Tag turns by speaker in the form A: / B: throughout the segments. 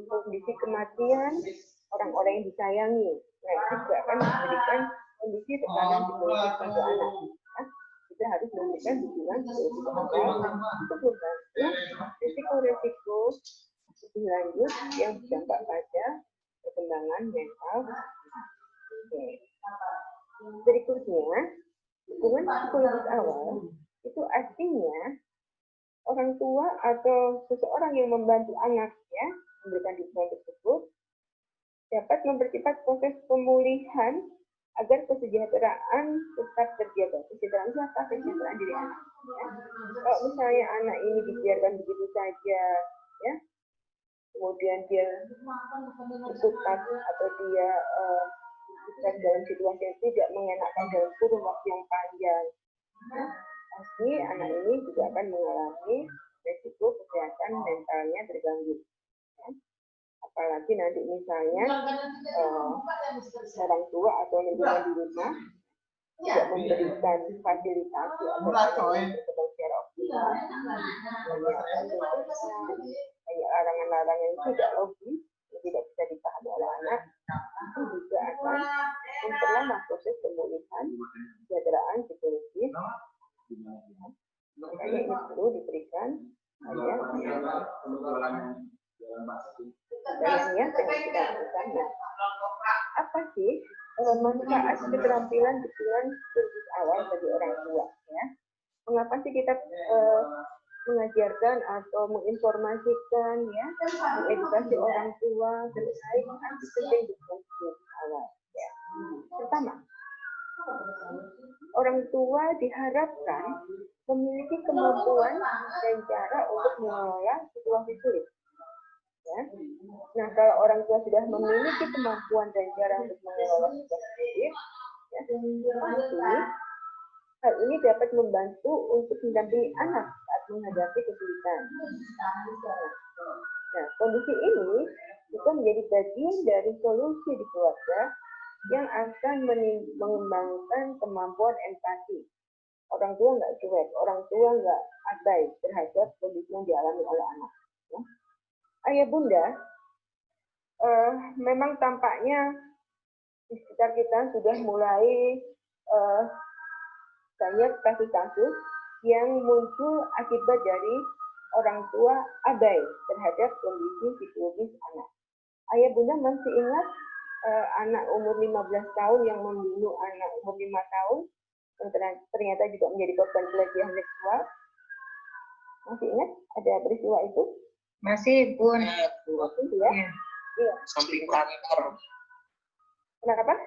A: kondisi kematian orang-orang yang disayangi. Nah, itu juga akan memberikan kondisi tekanan psikologis pada anak. Ya. Kita harus memberikan dukungan psikologis awal untuk membantu risiko-risiko lebih lanjut yang berdampak pada perkembangan mental. Oke. Berikutnya, dukungan psikologis awal itu artinya orang tua atau seseorang yang membantu anaknya memberikan dukungan tersebut dapat mempercepat proses pemulihan agar kesejahteraan tetap terjaga. Kesejahteraan itu apa? Kesejahteraan diri anak. Ya. Kalau misalnya anak ini dibiarkan begitu saja, ya, kemudian dia berkutat atau dia dalam situasi yang tidak mengenakan dalam kurun waktu yang panjang, ya, pasti anak ini juga akan mengalami resiko kesehatan mentalnya terganggu. Ya. Apalagi nanti misalnya orang tua atau lingkungan di rumah tidak memberikan fasilitasi atau berkembang secara optimal, banyak larangan-larangan yang tidak logis, yang tidak bisa dipahami oleh anak, itu juga akan memperlambat proses pemulihan kesejahteraan psikologis. Makanya ini perlu diberikan dan yang kita lakukan. Apa sih manfaat keterampilan dukungan psikologis awal bagi orang tua? Ya? Mengapa sih kita mengajarkan atau menginformasikan, ya, mengedukasi orang tua terkait arti penting dukungan psikologis awal? Ya. Pertama, orang tua diharapkan memiliki kemampuan dan cara untuk mengelola situasi sulit. Ya. Nah, kalau orang tua sudah memiliki kemampuan dan cara untuk mengelola situasi sulit, ya, pasti hal ini dapat membantu untuk mendampingi anak saat menghadapi kesulitan. Nah, kondisi ini juga menjadi bagian dari solusi di keluarga yang akan mengembangkan kemampuan empati. Orang tua nggak cuek, orang tua nggak abai terhadap kondisi yang dialami oleh anak. Ya. Ayah bunda, memang tampaknya di sekitar kita sudah mulai banyak kasus-kasus yang muncul akibat dari orang tua abai terhadap kondisi psikologis anak. Ayah bunda masih ingat anak umur 15 tahun yang membunuh anak umur 5 tahun yang ternyata juga menjadi korban pelecehan seksual? Masih ingat ada peristiwa itu?
B: Masih, Bun.
A: Masih, ya? Iya.
C: Samping kantor.
A: Kenapa?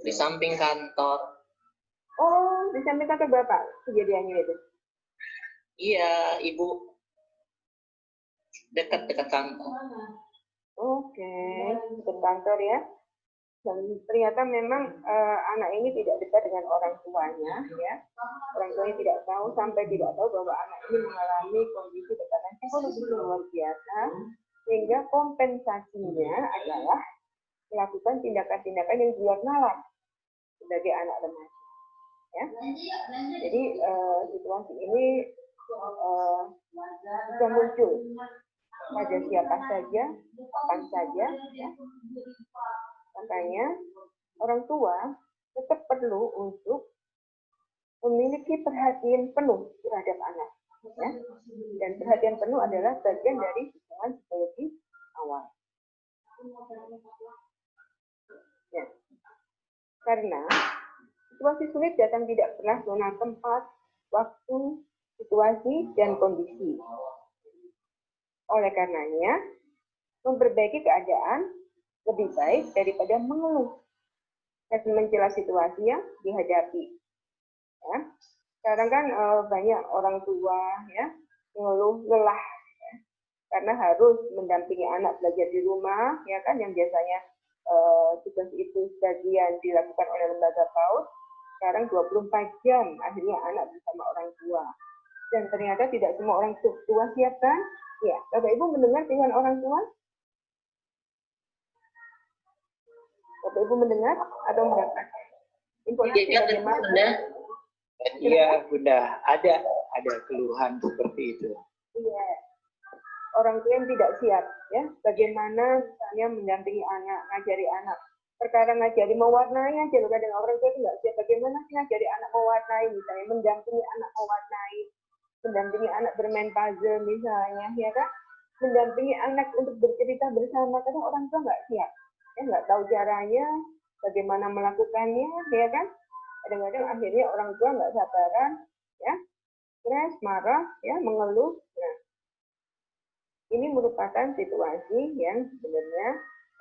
C: Di samping kantor.
A: Oh, di samping kantor Bapak kejadiannya itu?
C: Iya, Ibu. Dekat-dekat kantor.
A: Oke, dekat kantor ya. Dan ternyata memang anak ini tidak dekat dengan orang tuanya, ya. Orang tuanya tidak tahu, sampai tidak tahu bahwa anak ini mengalami kondisi tekanan psikologis yang luar biasa, sehingga kompensasinya adalah melakukan tindakan-tindakan yang di luar nalar sebagai anak remaja. Ya. Jadi situasi ini bisa muncul pada siapa saja, kapan saja. Ya. Makanya orang tua tetap perlu untuk memiliki perhatian penuh terhadap anak. Ya. Dan perhatian penuh adalah bagian dari dukungan psikologis awal. Ya. Karena situasi sulit datang tidak pernah zona tempat, waktu, situasi, dan kondisi. Oleh karenanya, memperbaiki keadaan lebih baik daripada mengeluh dan mencela situasi yang dihadapi. Ya. Sekarang kan banyak orang tua ya mengeluh lelah ya, karena harus mendampingi anak belajar di rumah, ya kan, yang biasanya tugas itu sebagian dilakukan oleh lembaga PAUD. Sekarang 24 jam akhirnya anak bersama orang tua. Dan ternyata tidak semua orang tua siap kan? Ya, Bapak Ibu mendengar keluhan orang tua? Bapak Ibu mendengar atau mendapat informasi bagaimana?
D: Iya, Bunda, ada keluhan seperti itu.
A: Iya. orang tua yang tidak siap, ya, bagaimana misalnya mendampingi anak, ngajari anak, perkara ngajari mewarnai aja loh, kadang orang tua itu nggak siap, bagaimana sih ngajari anak mewarnai, misalnya mendampingi anak mewarnai, mendampingi anak bermain puzzle misalnya, ya kan, mendampingi anak untuk bercerita bersama, kadang orang tua nggak siap, ya, nggak tahu caranya, bagaimana melakukannya, ya kan, kadang-kadang akhirnya orang tua nggak sabaran, ya, stres, marah, ya, mengeluh. Nah, ini merupakan situasi yang sebenarnya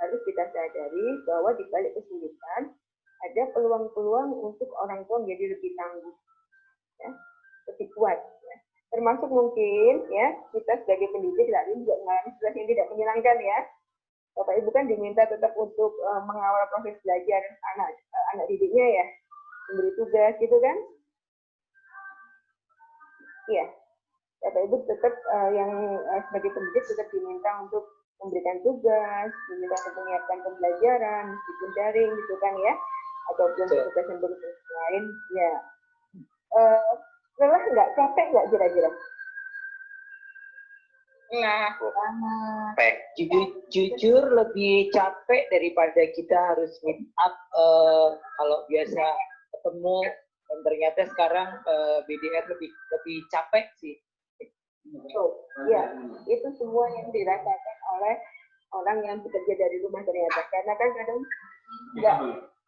A: harus kita sadari bahwa di balik kesulitan ada peluang-peluang untuk orang tua menjadi lebih tangguh, ya, lebih kuat. Ya. Termasuk mungkin ya kita sebagai pendidik saat ini juga mengalami situasi yang tidak menyenangkan ya. Bapak Ibu kan diminta tetap untuk mengawal proses belajar anak didiknya ya, memberi tugas gitu kan? Iya. Bapak Ibu tetap yang sebagai pendidik tetap diminta untuk memberikan tugas, diminta untuk menyiapkan pembelajaran, meskipun daring gitu kan ya, ataupun tugas yang bertugas lain, ya. Lelah nggak, capek nggak kira-kira?
B: Nah, jujur lebih capek daripada kita harus meet up kalau biasa ketemu, dan ternyata sekarang BDR lebih capek sih.
A: Ya, itu semua yang dirasakan oleh orang yang bekerja dari rumah ternyata, karena kan kadang nggak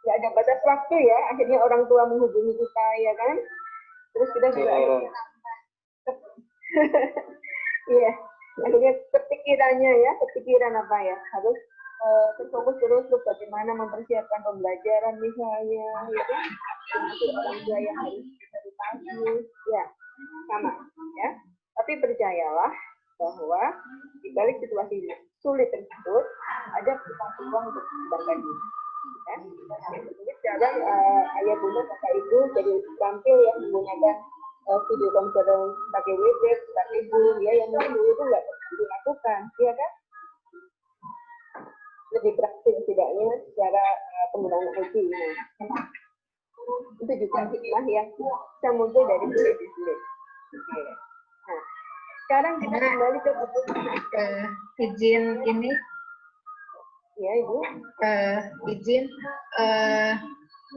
A: ada batas waktu ya, akhirnya orang tua menghubungi kita ya kan, terus kita juga iya, akhirnya kepikiran apa ya, harus terfokus terus bagaimana mempersiapkan pembelajaran misalnya, ya kan, orang tua yang harus edukasi, ya sama ya. Tapi percayalah bahwa di balik situasi sulit tersebut ada peluang untuk mengembangkan diri. Ya. Jadi sekarang ayah bunda kakak ibu jadi tampil ya menggunakan video conference pakai widget, pakai Zoom ya, yang mungkin dulu itu nggak dilakukan, ya kan? Lebih praktis tidaknya secara penggunaan IT. Nah, itu juga hikmah yang bisa muncul dari sulit. Nah, sekarang kita kembali ke
D: izin ini.
A: Ya, Ibu.
D: Izin,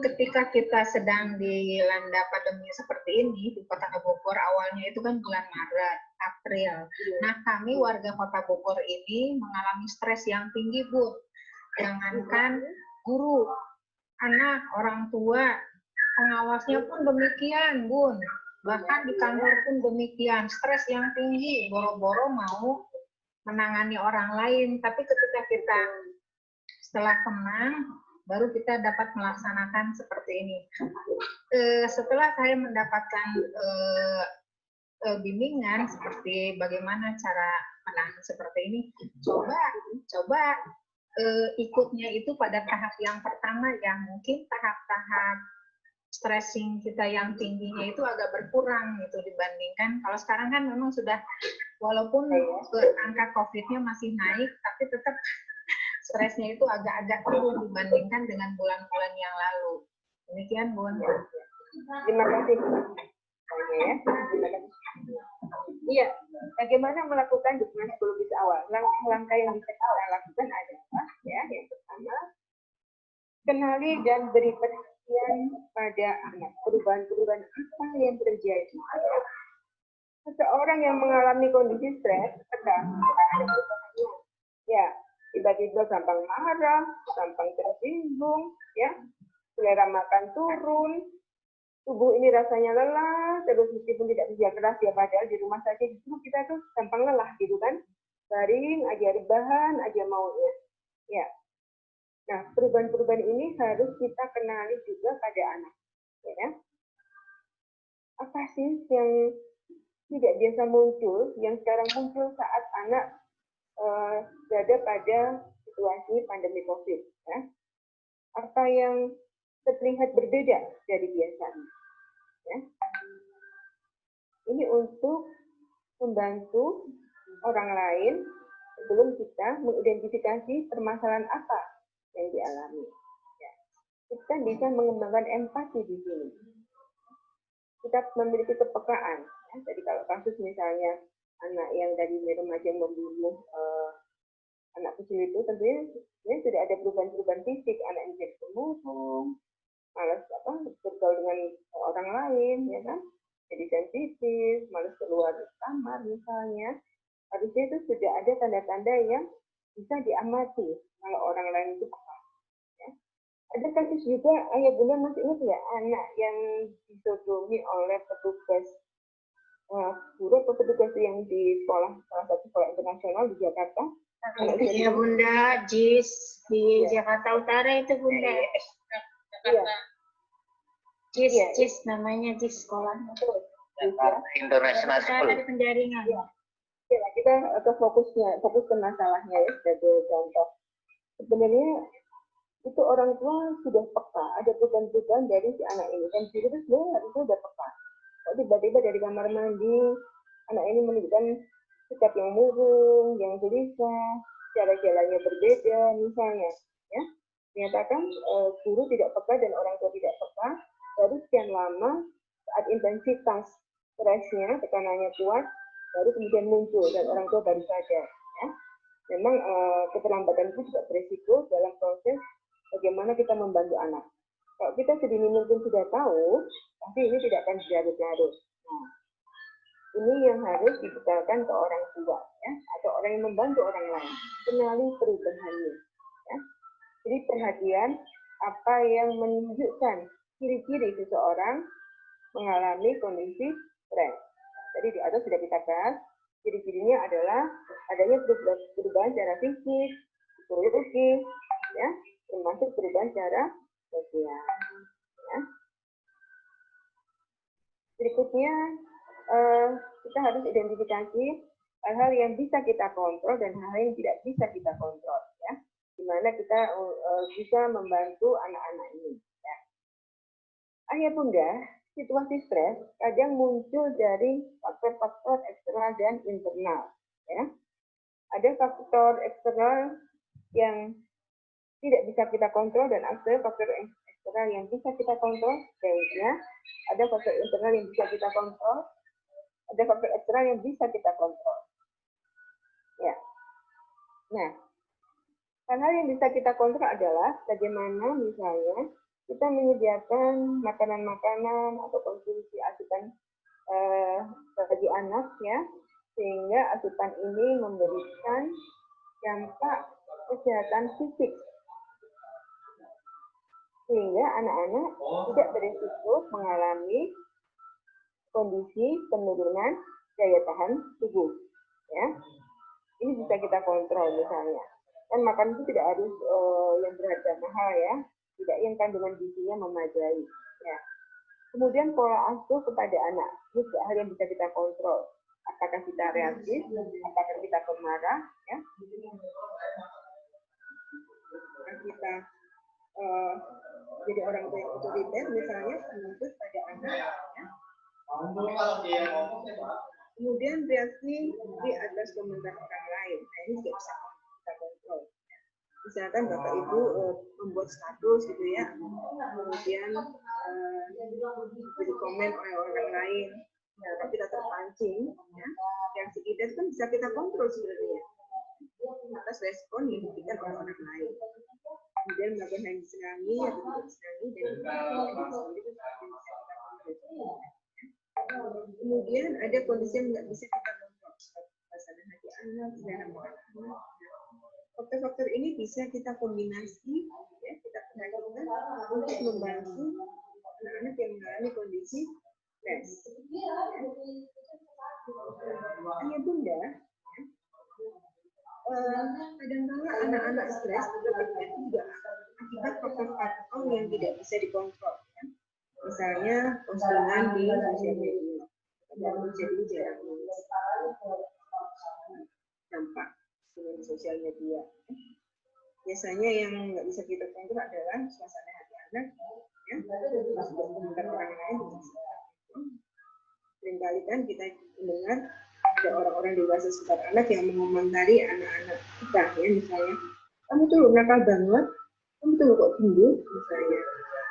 D: ketika kita sedang dilanda pandemi seperti ini di Kota Bogor, awalnya itu kan bulan Maret, April. Nah, kami warga Kota Bogor ini mengalami stres yang tinggi, Bu. Jangankan guru, anak, orang tua, pengawasnya pun demikian, Bun. Bahkan di kantor pun demikian, stres yang tinggi, boro-boro mau menangani orang lain. Tapi ketika kita setelah tenang, baru kita dapat melaksanakan seperti ini. Setelah saya mendapatkan bimbingan seperti bagaimana cara menangani seperti ini, coba ikutnya itu pada tahap yang pertama yang mungkin tahap-tahap stressing kita yang tingginya itu agak berkurang gitu dibandingkan kalau sekarang kan memang sudah walaupun angka COVID-nya masih naik tapi tetap stresnya itu agak-agak turun dibandingkan dengan bulan-bulan yang lalu. Demikian, Bun.
A: Terima kasih. Iya, bagaimana melakukan dukungan psikologis awal? Langkah-langkah yang bisa kita lakukan adalah ya, yang pertama, kenali dan beri perhatian pada anak. Perubahan-perubahan apa yang terjadi. Seseorang yang mengalami kondisi stres, ada perubahannya. Ya, tiba-tiba gampang marah, gampang tersinggung, ya, selera makan turun, tubuh ini rasanya lelah, terus meskipun tidak kerja keras ya, padahal di rumah saja justru kita tuh gampang lelah gitu kan, garing aja, rebahan aja maunya, ya. Nah, perubahan-perubahan ini harus kita kenali juga pada anak, ya. Apa sih yang tidak biasa muncul, yang sekarang muncul saat anak berada pada situasi pandemi COVID, ya. Apa yang terlihat berbeda dari biasanya, ya. Ini untuk membantu orang lain sebelum kita mengidentifikasi permasalahan apa yang dialami. Ya. Kita bisa mengembangkan empati di sini. Kita memiliki kepekaan. Ya. Jadi kalau kasus misalnya anak yang dari remaja yang membunuh anak kecil itu tentunya sudah ada perubahan-perubahan fisik, anak yang jadi pemurung, malas bergaul dengan orang lain, ya kan, jadi sensitif, malas keluar kamar misalnya. Harusnya itu sudah ada tanda-tanda yang bisa diamati kalau orang lain itu peka. Ya. Ada kasus juga, ayah bunda masih ingat ya, anak yang disodomi oleh petugas guru atau petugas yang di sekolah, salah satu sekolah internasional di Jakarta.
D: Iya bunda, JIS di
A: Ya.
D: Jakarta Utara itu bunda.
A: Iya.
D: JIS,
A: Iya.
D: JIS namanya JIS sekolah.
C: Jakarta International School.
D: Ada penjaringan.
A: Ya, kita fokus ke masalahnya ya sebagai contoh. Sebenarnya itu orang tua sudah peka, ada perubahan-perubahan dari si anak ini. Dan guru itu sebenarnya harusnya sudah peka. Kok tiba-tiba dari kamar mandi, anak ini menunjukkan sikap yang murung, yang gelisah, cara jalannya berbeda misalnya. Ya, menyatakan guru tidak peka dan orang tua tidak peka, baru sekian lama saat intensitas stresnya, tekanannya kuat, baru kemudian muncul dan orang tua baru sadar. Ya. Memang keterlambatan itu juga berisiko dalam proses bagaimana kita membantu anak. Kalau kita sedini mungkin sudah tahu, pasti ini tidak akan berlarut-larut. Nah, ini yang harus dibekalkan ke orang tua, ya, atau orang yang membantu orang lain. Kenali perubahannya. Ya. Jadi perhatian apa yang menunjukkan ciri-ciri seseorang mengalami kondisi stres. Tadi di atas sudah kita bahas, ciri-cirinya adalah adanya perubahan secara fisik, psikologis, ya, termasuk perubahan secara sosial. Ya. Berikutnya kita harus identifikasi hal-hal yang bisa kita kontrol dan hal-hal yang tidak bisa kita kontrol. Ya. Di mana kita bisa membantu anak-anak ini. Ya. Ayah bunda, situasi stres kadang muncul dari faktor-faktor eksternal dan internal. Ya. Ada faktor eksternal yang tidak bisa kita kontrol dan ada faktor eksternal yang bisa kita kontrol. Baiknya, ada faktor internal yang bisa kita kontrol, ada faktor eksternal yang bisa kita kontrol. Ya. Nah, hal-hal yang bisa kita kontrol adalah bagaimana misalnya kita menyediakan makanan-makanan atau konsumsi asupan bagi anak, ya, sehingga asupan ini memberikan dampak kesehatan fisik, sehingga anak-anak tidak berisiko mengalami kondisi penurunan daya tahan tubuh. Ya, ini bisa kita kontrol misalnya. Dan makan itu tidak harus yang berharga mahal, ya, tidak yang kandungan gizinya memadai. Ya. Kemudian pola asuh kepada anak, ini juga hal yang bisa kita kontrol. Apakah kita reaktif, apakah kita pemarah, ya, apakah kita jadi orang tua yang otoriter misalnya menuntut pada anak. Ya. Kemudian reaksi di atas komentar orang lain, nah ini juga bisa kita kontrol. Misalkan bapak ibu membuat status gitu ya, kemudian dikomen oleh orang lain, ya, tapi kita terpancing, ya, reaksi kita itu kan bisa kita kontrol sebenarnya atas respon yang diberikan oleh orang lain. Kemudian melakukan hal yang disenangi atau tidak disenangi dan kemudian ada kondisi yang nggak bisa kita kontrol, suasana hati anak, selera makan anak. Faktor-faktor ini bisa kita kombinasi, ya, kita perhatikan untuk membantu anak-anak yang mengalami kondisi stres. Ayah bunda, kadang-kadang anak-anak stres juga akibat faktor-faktor yang tidak bisa dikontrol. Ya. Misalnya postingan di sosial media, dan menjadi jarang dampak di sosial media. Biasanya yang nggak bisa kita kontrol adalah suasana hati anak, ya, terus komentar orang lain. Seringkali kan kita mendengar ada orang-orang dewasa sekitar anak yang mengomentari anak-anak kita, ya, misalnya, kamu tuh nakal banget, kamu tuh kok gendut, misalnya,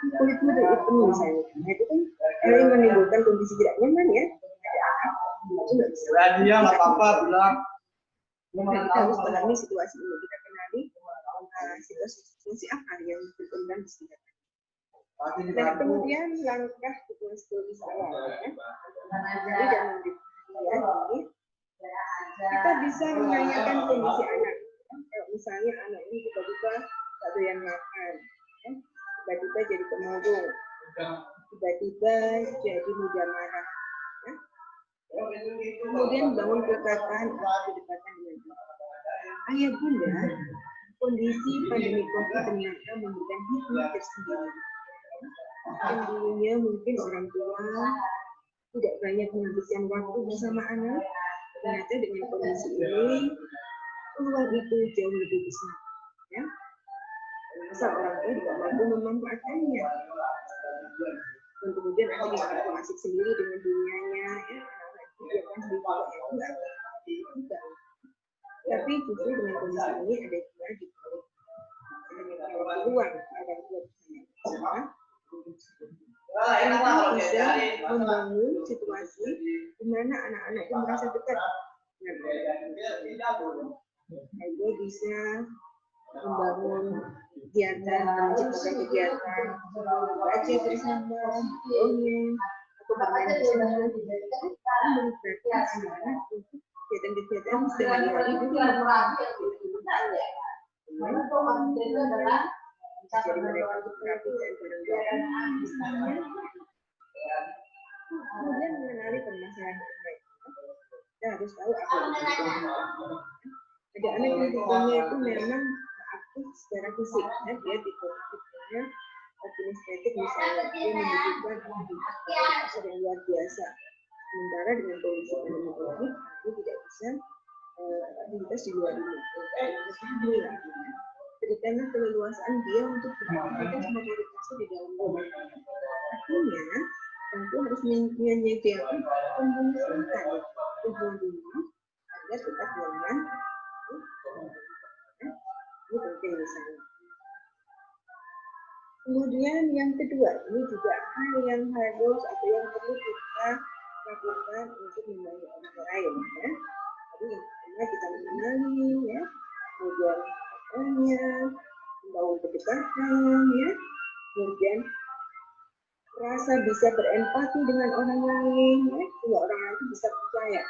A: kulitmu tuh hitam misalnya. Nah, itu kan hal yang menimbulkan kondisi tidak nyaman, ya, pada anak. itu nggak bisa.
E: Dia nggak apa-apa bilang.
A: Kita harus pahami situasi ini, kita kenali situasi apa yang berkembang di sekitar. Nah, kemudian langkah psikologis awal, ya. Jadi dalam ini kita bisa menanyakan kondisi anak. Kalau misalnya anak ini tiba-tiba tak doyan makan, ya. Tiba-tiba jadi pemurung, tiba-tiba jadi mudah marah, ya. Kemudian bangun kelekatan atau kedekatan dengan dia. Ayah bunda, kondisi pandemi COVID ternyata memberikan hikmah tersendiri. Yang dulunya mungkin orang tua tidak banyak menghabiskan waktu bersama anak, ternyata dengan kondisi ini peluang itu jauh lebih besar, ya. Asal orang tua tidak mampu memanfaatkannya. Dan kemudian akhirnya orang tua asik sendiri dengan dunianya, ya. Kegiatan sendiri itu enggak. Tapi justru dengan kondisi ini ada juga di peluang orang tua bersama. Kita bisa membangun situasi di mana anak-anak itu merasa dekat dengan orang. Kita bisa membangun kegiatan, menciptakan kegiatan, baca bersama, dongeng, atau bermain bersama. Melibatkan anak-anak untuk kegiatan-kegiatan sehari-hari di rumah. Jadi mereka untuk perhatian bareng-bareng, kemudian mengenali permasalahan anak. Kita harus tahu apa yang terjadi. Ada anak yang tipenya itu memang aktif secara fisik, ya. Dia tipenya kinestetik misalnya, dia membutuhkan aktivitas yang luar biasa. Sementara dengan kondisi pandemi ini, dia tidak bisa aktivitas di luar rumah. Berikanlah keleluasaan dia untuk beraktivitas mobilitas di dalam rumah. Artinya, orang tua harus menyediakan pembentukan hubungan rumah agar tetap nyaman. Ini penting misalnya. Kemudian yang kedua, ini juga hal yang harus atau yang perlu kita lakukan untuk membantu orang lain, ya. Jadi yang pertama kita mengenali, ya. Kemudian membangun kedekatan, ya. Kemudian rasa bisa berempati dengan orang lain, ya, sehingga orang lain bisa percaya.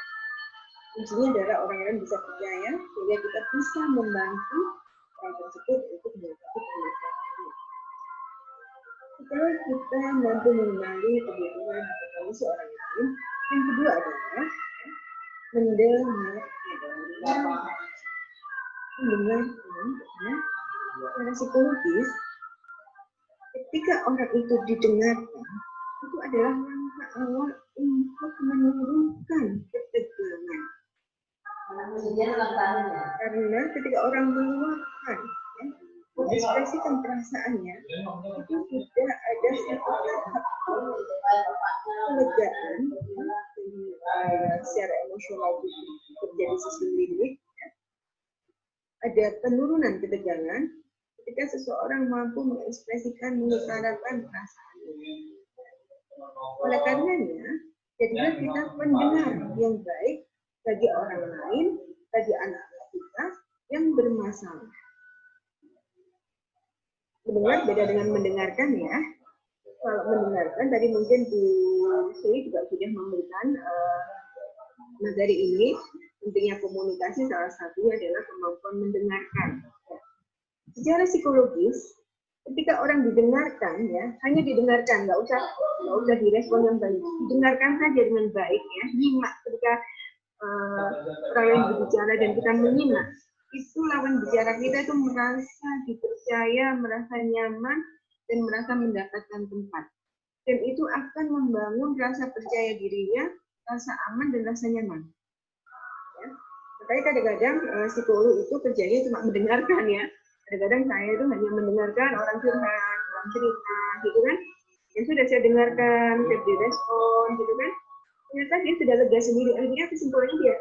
A: Kuncinya adalah orang lain bisa percaya, sehingga kita bisa membantu orang tersebut untuk mengatasi permasalahannya. Setelah kita mampu mengenali kebutuhan atau kondisi orang lain, yang kedua adalah mendengar. Secara psikologis, ketika orang itu didengarkan, itu adalah langkah awal untuk menurunkan ketegangan. Karena ketika orang meluapkan, ya, mengekspresikan perasaannya, itu tidak ada satu tahap kelegaan, secara emosional terjadi sesungguhnya. Ada penurunan ketegangan ketika seseorang mampu mengekspresikan, mengutarakan perasaannya. Oleh karenanya, jadilah kita pendengar yang baik bagi orang lain, bagi anak-anak kita yang bermasalah. Mendengar beda dengan mendengarkan, ya. Kalau mendengarkan, tadi mungkin Bu Sri juga sudah memberikan materi ini. Pentingnya komunikasi salah satunya adalah kemampuan mendengarkan. Secara psikologis, ketika orang didengarkan, ya, hanya didengarkan, nggak usah direspon yang baik, didengarkan saja dengan baik, ya, nyimak ketika orang lain berbicara dan kita menyimak, itu lawan bicara kita itu merasa dipercaya, merasa nyaman, dan merasa mendapatkan tempat. Dan itu akan membangun rasa percaya dirinya, rasa aman, dan rasa nyaman. Makanya kadang-kadang psikolog itu kerjanya cuma mendengarkan, ya. Kadang-kadang saya itu hanya mendengarkan orang curhat, orang cerita, gitu kan. Ya sudah saya dengarkan, saya direspon, gitu kan. Ternyata dia sudah lega sendiri. Akhirnya kesimpulannya dia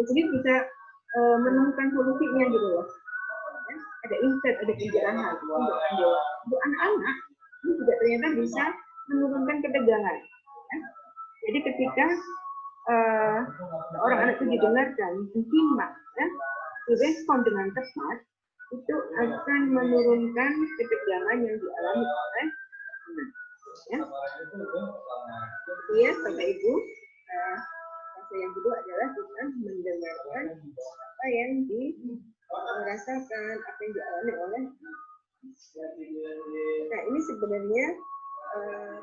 A: sendiri bisa menemukan solusinya, gitu loh. Ya, ada insight, ada pencerahan untuk anak-anak ini juga ternyata bisa menurunkan ketegangan. Ya. Jadi ketika orang anak itu didengarkan, disimak, ya, direspon dengan tepat, itu akan menurunkan ketegangan yang dialami oleh anak. Ya. Iya, Bapak Ibu. Fase yang kedua adalah kita mendengarkan apa yang dirasakan, apa yang dialami oleh anak. Nah, ini sebenarnya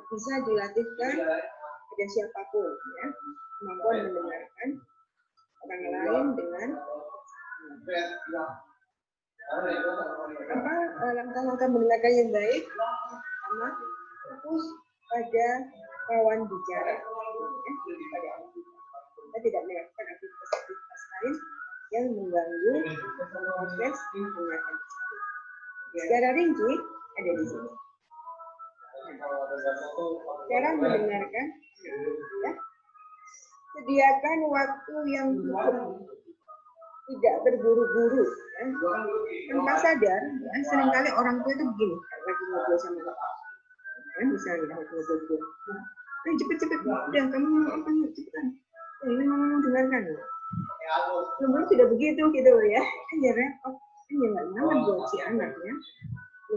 A: bisa dilatihkan pada siapapun, ya, kemampuan mendengarkan orang lain dengan langkah-langkah mendengarkan yang baik, sama fokus pada kawan bicara, ya, pada kita tidak melakukan aktivitas lain yang mengganggu proses mendengarkan. Secara rinci ada di sini. Cara mendengarkan, ya, sediakan waktu yang cukup, tidak terburu-buru. Ya. Tanpa sadar, ya, seringkali orang tua itu begini, lagi ngobrol sama bapak. Ya, misalnya lagi ngobrol, cepet-cepet, udah kamu apa cepetan. Ini mama mau dengarkan. Belum tidak begitu gitu ya, kan ya repot, kan ya nggak nyaman buat si anak ya.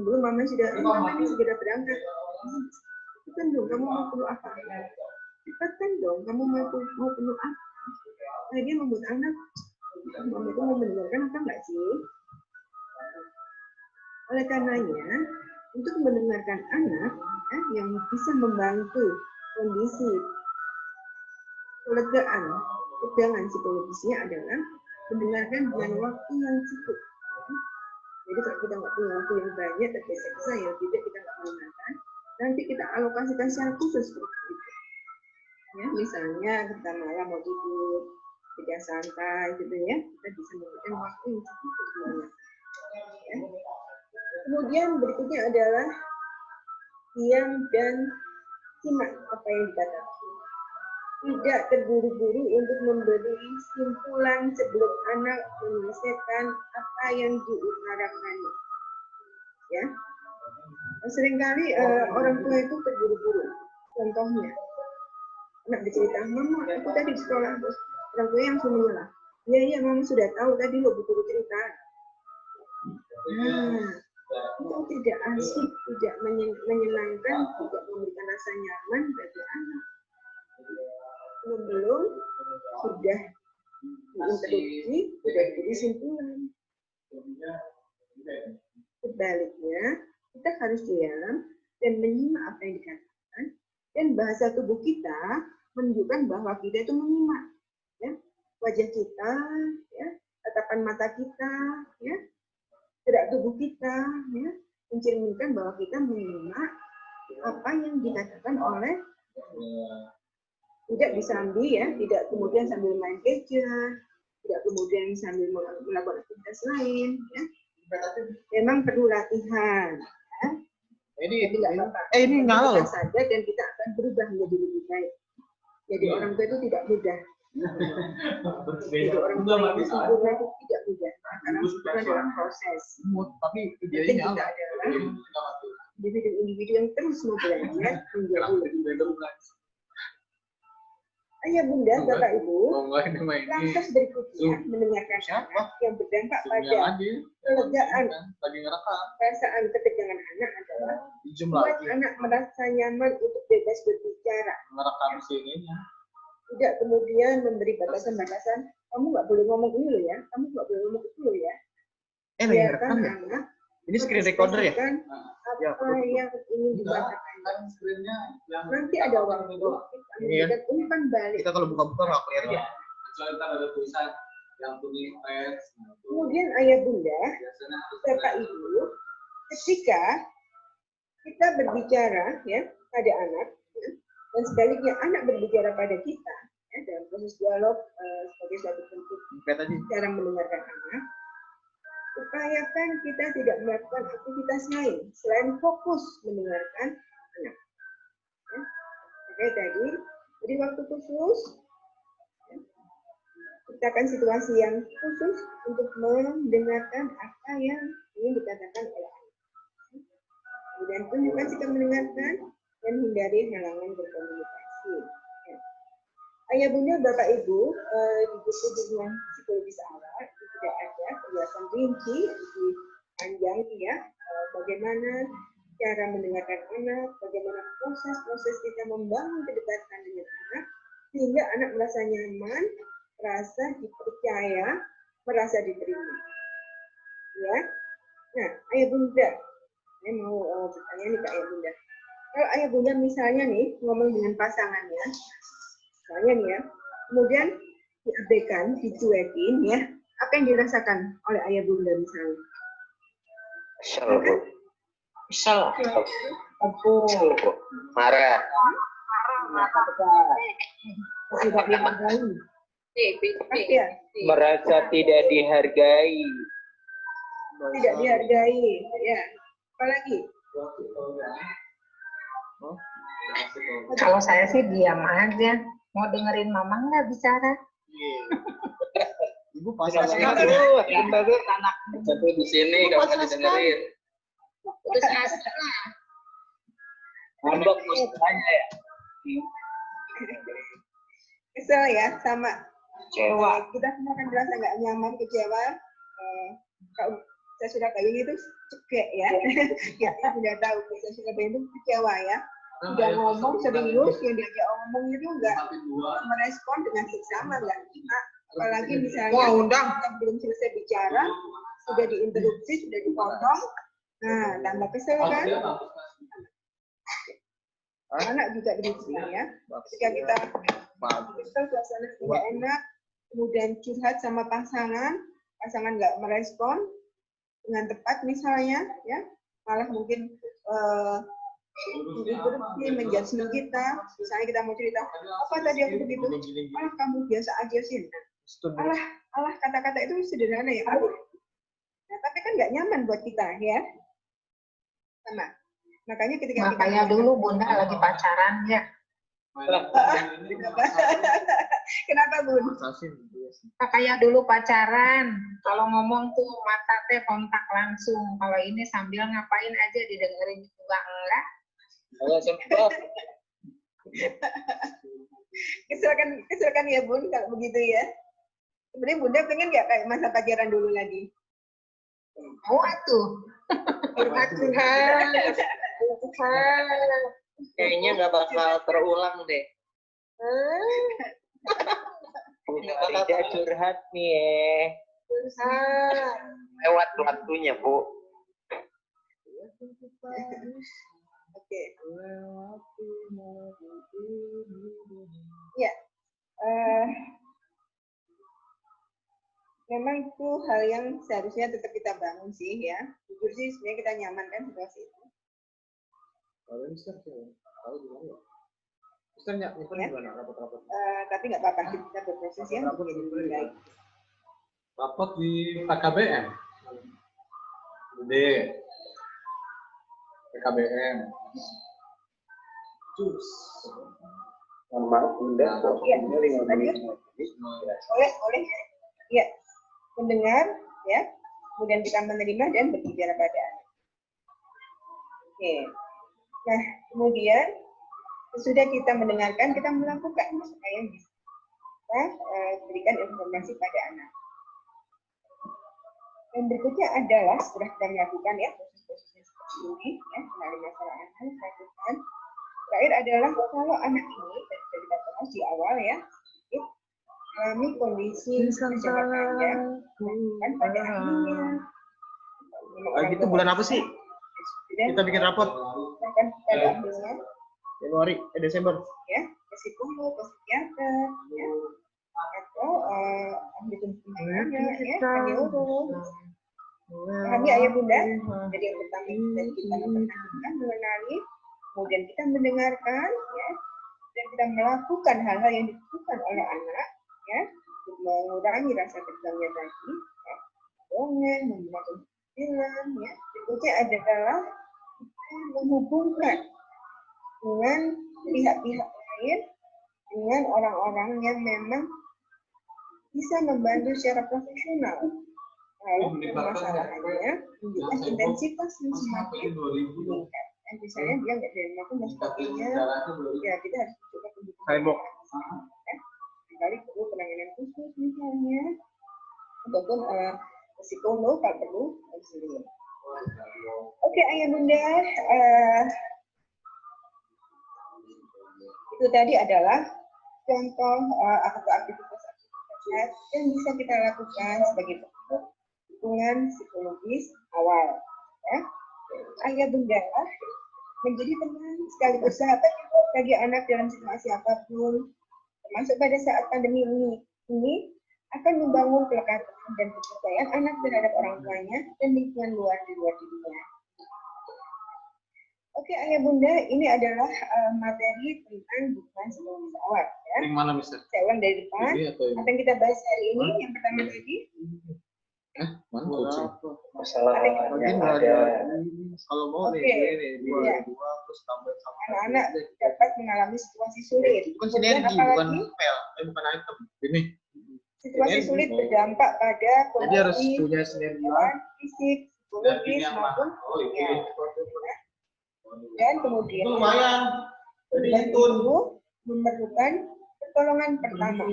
A: Belum mama sudah, mama ini segera berangkat. Cepetan dong, kamu mau perlu apa? Cepetan dong, kamu mau perlu apa? Nah, dia membuat anak, mama itu mau mendengarkan apa enggak sih? Oleh karenanya, untuk mendengarkan anak, ya, yang bisa membantu kondisi kelegaan, ketegangan psikologisnya adalah mendengarkan dengan waktu yang cukup. Jadi kalau kita nggak punya waktu yang banyak, tergesa-gesa ya, tidak kita nggak mendengarkan. Nanti kita alokasikan secara khusus seperti itu. Ya, misalnya kita malam mau tidur, kita santai, gitu ya, kita bisa memberikan waktu yang cukup untuk mendengarkan. Ya. Kemudian berikutnya adalah diam dan simak apa yang dikatakan. Tidak terburu-buru untuk memberi simpulan sebelum anak menyelesaikan apa yang diutarakannya. Ya, seringkali orang tua itu terburu-buru. Contohnya, anak bercerita, mama, aku tadi di sekolah, terus orang tua yang langsung menolak. Iya, mama sudah tahu tadi lo butuh cerita. Nah, itu tidak asik, tidak menyenangkan, tidak memberikan rasa nyaman bagi anak. Belum sudah diinterupsi, sudah diberi simpulan. Sebaliknya, kita harus diam dan menyimak apa yang dikatakan, dan bahasa tubuh kita menunjukkan bahwa kita itu menyimak. Ya, wajah kita, ya, tatapan mata kita, ya, gerak tubuh kita, ya, mencerminkan bahwa kita menyimak apa yang dikatakan oleh tidak disambi, ya, tidak kemudian sambil main gadget, tidak kemudian sambil melakukan aktivitas lain, ya. Memang perlu latihan, ya. Ini nyala loh. Saja dan kita akan berubah menjadi lebih baik. Jadi orang tua itu tidak mudah. Jadi orang tua itu sempurna itu tidak mudah, karena sempurna dalam proses. Tapi idealnya adalah individu-individu yang terus mau belajar menjadi lebih baik. Ayah bunda, bapak ibu, langkah berikutnya mendengarkan anak yang berdampak pada kelegaan perasaan ketegangan anak adalah buat anak merasa nyaman untuk bebas berbicara. Tidak kemudian memberi batasan-batasan, kamu nggak boleh ngomong ini loh ya, kamu nggak boleh ngomong itu loh ya. Biarkan anak ini screen recorder ya? Apa yang ingin dikatakan. Nanti ada waktu kita umpan balik.
E: Kita kalau buka-buka nggak kelihatan. Kecuali kita ada tulisan yang bunyi tes.
A: Kemudian ayah bunda serta ibu, ketika kita berbicara ya pada anak, ya, dan sebaliknya anak berbicara pada kita, ya, dalam proses dialog sebagai suatu bentuk cara mendengarkan anak, upayakan kita tidak melakukan aktivitas lain selain fokus mendengarkan anak. Ya. Oke, tadi beri waktu khusus, ya. Ciptakan situasi yang khusus untuk mendengarkan apa yang ingin dikatakan oleh anak. Kemudian tunjukkan sikap mendengarkan dan hindari halangan berkomunikasi. Ya. Ayah bunda Bapak Ibu, di buku dukungan psikologis awal itu sudah ada penjelasan rinci lebih panjang ya, bagaimana cara mendengarkan anak, bagaimana proses-proses kita membangun kedekatan dengan anak sehingga anak merasa nyaman, merasa dipercaya, merasa diterima. Ya, nah ayah bunda, saya mau bertanya nih ke ayah bunda. Kalau ayah bunda misalnya nih ngomong dengan pasangannya, misalnya nih ya, kemudian diabaikan, dicuekin ya, apa yang dirasakan oleh ayah bunda misalnya?
C: Kesel, Bu.
B: Misal, aku
C: Marah.
B: tidak dihargai,
A: Ya,
B: merasa tidak dihargai.
A: tidak dihargai, ya. Apalagi?
D: Kalau saya sih diam aja. Mau dengerin mama nggak bicara?
E: Ibu
B: Bagus anak.
E: Sampai di sini kalau nggak didengerin.
D: Putus asa.
B: Ngambek aja ya.
A: Kesel ya, sama.
B: Kecewa.
A: Kita semua kan merasa nggak nyaman, kecewa. Kalau saya sudah kayak gitu, cekek ya. Ya, sudah tahu saya sudah kayak itu kecewa ya. Sudah ngomong serius, yang diajak ngomong itu nggak merespon dengan seksama, nggak. Nah, apalagi misalnya kita belum selesai bicara, sudah diinterupsi, sudah dipotong. Nah, tambah kesel kan? Anak juga begitu ya. Ketika kita kesel, suasana tidak enak, kemudian curhat sama pasangan nggak merespon dengan tepat misalnya, ya, malah mungkin interupsi, menjudge kita. Misalnya kita mau cerita, apa tadi aku begitu? Malah kamu biasa aja sih. Allah kata-kata itu sederhana ya. Nah, tapi kan nggak nyaman buat kita ya. Sama. Makanya ketika
D: Makanya dulu Bunda lagi pacaran ya.
A: Kenapa Bun?
D: Makanya dulu pacaran. Kalau ngomong tuh mata teh kontak langsung. Kalau ini sambil ngapain aja didengerin juga enggak.
A: Keselkan ya Bun kalau begitu ya. Sebenarnya Bunda pengen nggak kayak masa pacaran dulu lagi?
D: Oh tuh.
C: Kayaknya nggak bakal terulang deh.
B: Tidak curhat nih.
C: Lewat waktunya, Bu.
A: Oke. Ya. Memang itu hal yang seharusnya tetap kita bangun sih ya. Jujur sih sebenarnya kita nyaman kan situasi itu. Tapi nggak apa-apa, kita berproses ya. Baik.
E: Rapat di PKBM. Gede. PKBM. Cus.
C: Mohon maaf, Bunda.
A: Iya. Boleh. Ya, mendengar ya, kemudian kita menerima dan berbicara pada anak. Oke. Nah, kemudian sudah kita mendengarkan, kita melakukan apa yang bisa kita berikan informasi pada anak. Dan berikutnya adalah setelah kita melakukan ya proses-proses seperti ini, ya, mengenali masalah anak, lakukan. Terakhir adalah kalau anak ini sudah kita bahas di awal ya, mengalami kondisi jangka panjang kan pada akhirnya.
F: Itu bulan apa sih? Kita bikin rapot.
A: Kan pada akhirnya
F: Desember.
A: ya ke psikolog, ke psikiater, ya, atau ahli pembangunannya, ya, neurolog. Kami ayah bunda, jadi yang pertama kita memperhatikan, mengenali, kemudian kita mendengarkan, ya, dan kita melakukan hal-hal yang dibutuhkan oleh anak, ya, untuk mengurangi rasa tegannya tadi, ya, dongeng, menggunakan film, ya. Berikutnya adalah menghubungkan dengan pihak-pihak lain, dengan orang-orang yang memang bisa membantu secara profesional. Kalau permasalahannya menjelas intensitas yang semakin meningkat. Misalnya dia nggak dari rumah dan sebagainya, ya kita harus mencoba pendukung. khusus misalnya, ataupun psikolog kalau perlu konseling. Oke, Ayah Bunda, itu tadi adalah contoh aktivitas yang bisa kita lakukan sebagai bentuk dukungan psikologis awal. Ya. Ayah Bunda menjadi teman sekaligus sahabat bagi anak dalam situasi apapun, termasuk pada saat pandemi ini akan membangun kelekatan dan kepercayaan anak terhadap orang tuanya dan lingkungan luar di luar dirinya. Oke, Ayah Bunda, ini adalah materi tentang dukungan psikologis awal. Ya.
F: Yang mana, Mister?
A: Saya ulang dari depan. Apa yang kita bahas hari ini? Yang pertama tadi.
F: Mana coaching?
C: Masalah yang
F: Mungkin
C: ada.
F: Kalau mau
A: Oke.
F: nih,
A: Iya.
F: dua terus tambah sama.
A: Anak-anak dapat mengalami situasi sulit.
F: Itu kan
A: Kemudian
F: sinergi, bukan
A: apalagi
F: bukan item. Ini.
A: situasi
F: sinergi.
A: sulit berdampak pada
F: Jadi harus
A: kondisi
F: punya sinergi
A: fisik,
F: dan
A: psikologis
F: yang
A: maupun
F: mana? Oh,
A: ya.
F: iya.
A: Dan kemudian
F: Itu lumayan. Jadi
A: dan
F: itu
A: itu memerlukan pertolongan pertama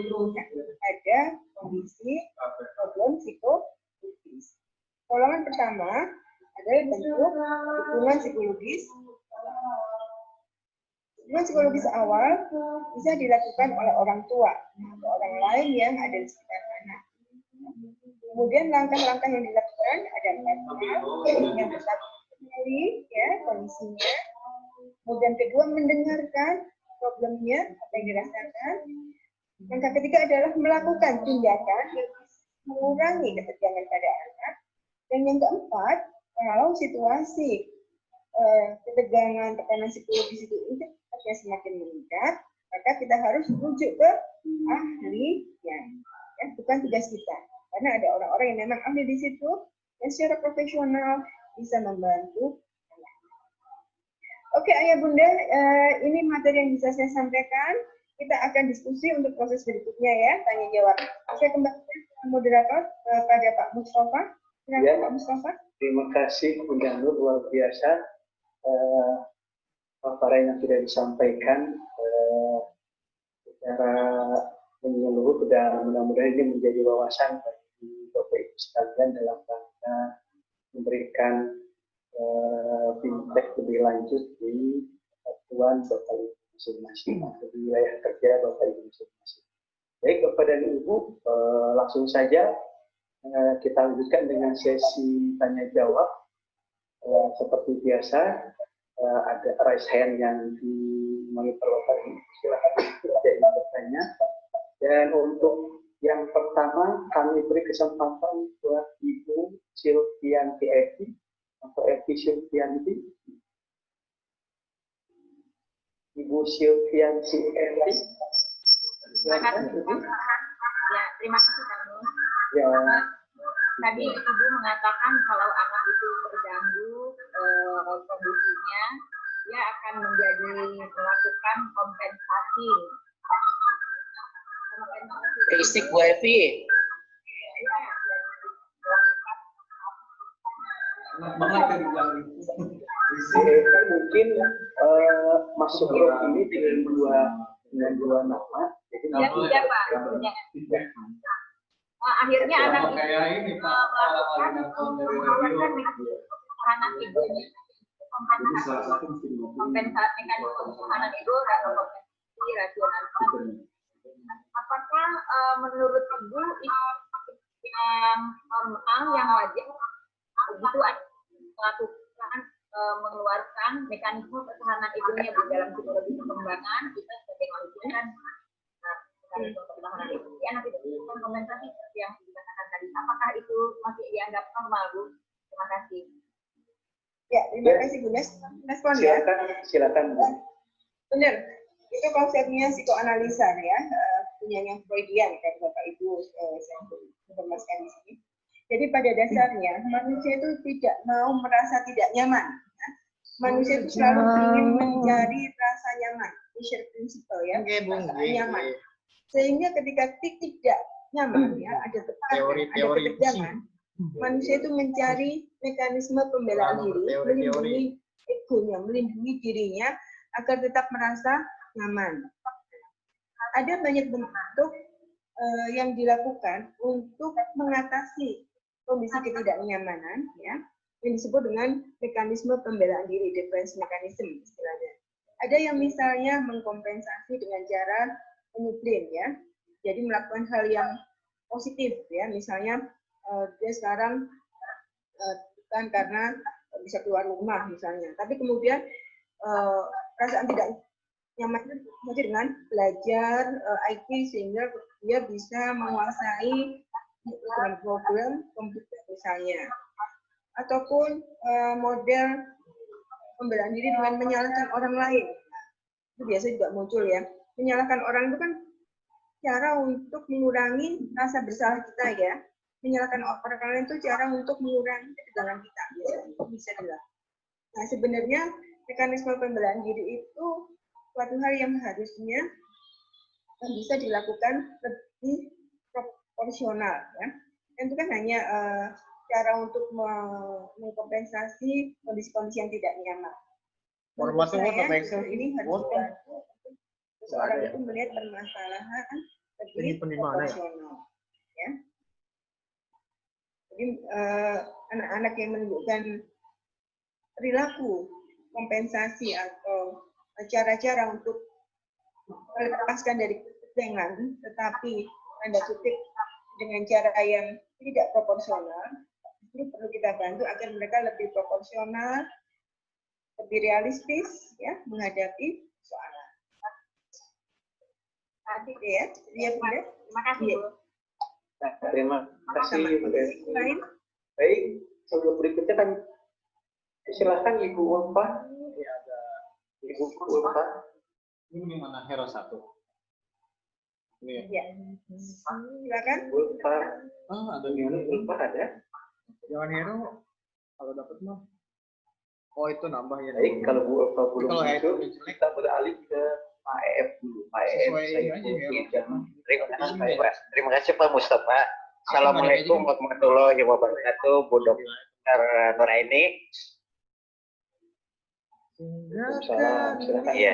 A: pada kondisi problem psikologis. Pertolongan pertama adalah bentuk dukungan psikologis. Dukungan psikologis awal bisa dilakukan oleh orang tua atau orang lain yang ada di sekitar anak. Kemudian langkah-langkah yang dilakukan ada 4 hal. Yang pertama, mengenali ya kondisinya. Kemudian kedua, mendengarkan problemnya apa yang dirasakan. Langkah ketiga adalah melakukan tindakan yang mengurangi ketegangan pada anak. Dan yang keempat, kalau situasi ketegangan tekanan psikologis itu semakin meningkat, maka kita harus rujuk ke ahli yang bukan tugas kita. Karena ada orang-orang yang memang ahli di situ dan secara profesional bisa membantu. Oke, Ayah Bunda, ini materi yang bisa saya sampaikan. Kita akan diskusi untuk proses berikutnya ya, tanya jawab. Saya kembalikan ke moderator pada Pak Mustafa. Silakan
C: Ya.
A: Pak Mustafa.
C: Terima kasih Bunda Nur, luar biasa paparan yang sudah disampaikan secara menyeluruh dan mudah-mudahan ini menjadi wawasan bagi Bapak Ibu sekalian dalam rangka memberikan feedback lebih lanjut di satuan Bapak Ibu masing-masing atau di wilayah kerja Bapak Ibu masing-masing. Baik Bapak dan Ibu, langsung saja kita lanjutkan dengan sesi tanya jawab. Seperti biasa ada raise hand yang dimonitor Bapak Ibu. Silakan jika ingin bertanya. Dan untuk yang pertama kami beri kesempatan buat Ibu Silvianti Evi atau Evi Silvianti. Ibu Silvianti Evi. Silakan.
D: Ya, terima kasih kamu.
C: Ya.
D: Tadi Ibu mengatakan kalau anak itu terganggu kondisinya, dia akan melakukan kompensasi.
B: Basic Bu Evi.
E: Enak banget ya dibilang.
C: Mungkin masuk grup ini dengan dua nama. Jadi
D: Ya, tidak Pak. Ya. Akhirnya anak
E: Sama kayak ini Pak.
D: melakukan anak ibunya
E: Itu salah satu mesti
D: kompensasi mekanisme anak ibu atau kompensasi rasional. Apakah menurut Ibu yang normal, yang wajar begitu melakukan mengeluarkan mekanisme pertahanan ibunya Bu dalam psikologi perkembangan kita sebagai manusia kan mekanisme pertahanan ibu ya nanti itu kompensasi seperti yang dikatakan tadi. Apakah itu masih dianggap normal Bu? Terima kasih.
A: Ya, terima kasih Bu Nes. Respon ya.
C: Silakan.
A: Benar. Itu konsepnya psikoanalisa ya, punyanya Freudian kan Bapak Ibu saya informasikan di sini. Jadi pada dasarnya manusia itu tidak mau merasa tidak nyaman. Ya. Manusia itu selalu ingin mencari rasa nyaman, pleasure principle ya, perasaan nyaman. Sehingga ketika tidak nyaman ya, ada tekanan, ada ketegangan, manusia itu mencari mekanisme pembelaan diri, melindungi egonya, melindungi dirinya agar tetap merasa nyaman. Ada banyak bentuk yang dilakukan untuk mengatasi kondisi ketidaknyamanan, ya, yang disebut dengan mekanisme pembelaan diri, defense mechanism istilahnya. Ada yang misalnya mengkompensasi dengan cara menyuplin, ya, jadi melakukan hal yang positif, ya, misalnya dia sekarang bukan karena bisa keluar rumah misalnya, tapi kemudian perasaan tidak nyaman dengan belajar IT sehingga dia bisa menguasai program komputer misalnya, ataupun model pembelaan diri dengan menyalahkan orang lain. Itu biasa juga muncul, ya. Menyalahkan orang itu kan cara untuk mengurangi rasa bersalah kita, ya. Menyalahkan orang lain itu cara untuk mengurangi ketegangan kita, biasanya. Itu bisa dilakukan. Nah, sebenarnya mekanisme pembelaan diri itu suatu hal yang harusnya bisa dilakukan lebih proporsional, ya. Itu kan hanya cara untuk mengkompensasi kondisi-kondisi yang tidak nyaman. Menurut saya, ini harus dibantu seseorang itu melihat permasalahan lebih proporsional, ya. Jadi anak-anak yang menunjukkan perilaku kompensasi atau cara-cara untuk melepaskan dari ketegangan, tetapi tanda kutip dengan cara yang tidak proporsional, itu perlu kita bantu agar mereka lebih proporsional, lebih realistis, ya, menghadapi soalan. Adik ya, iya Bunda.
D: Terima kasih, Bu.
C: Nah, terima kasih Bunda. Baik, sebelum berikutnya kan silakan Ibu Ulfa. Ibu Ulfa.
E: Ini mana hero 1? Ini
A: ya. Silakan.
C: Ulfa.
E: ada
C: Gimana Ulfa ada?
F: Jangan hero kalau dapat mah. Oh itu nambah ya.
C: Baik, kalau Bu Ulfa belum
F: kalau
C: itu, kita beralih ke Pak EF dulu. Pak EF,
G: Terima kasih Pak Mustafa. Assalamualaikum warahmatullahi wabarakatuh, Bu Dr. Nuraini. Iya,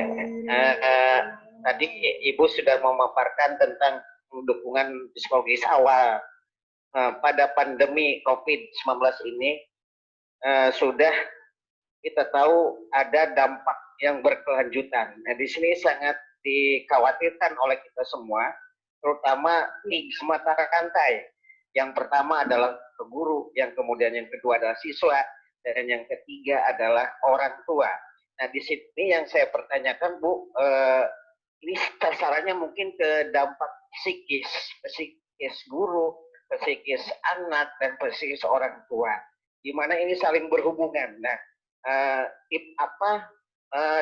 G: tadi Ibu sudah memaparkan tentang dukungan psikologis awal pada pandemi COVID-19 ini. Sudah kita tahu ada dampak yang berkelanjutan. Nah, di sini sangat dikhawatirkan oleh kita semua, terutama 3 mata rantai. Yang pertama adalah guru, yang kemudian yang kedua adalah siswa, dan yang ketiga adalah orang tua. Nah, di sini yang saya pertanyakan, Bu, ini sasarannya mungkin ke dampak psikis guru, psikis anak, dan psikis orang tua. Di mana ini saling berhubungan. Nah,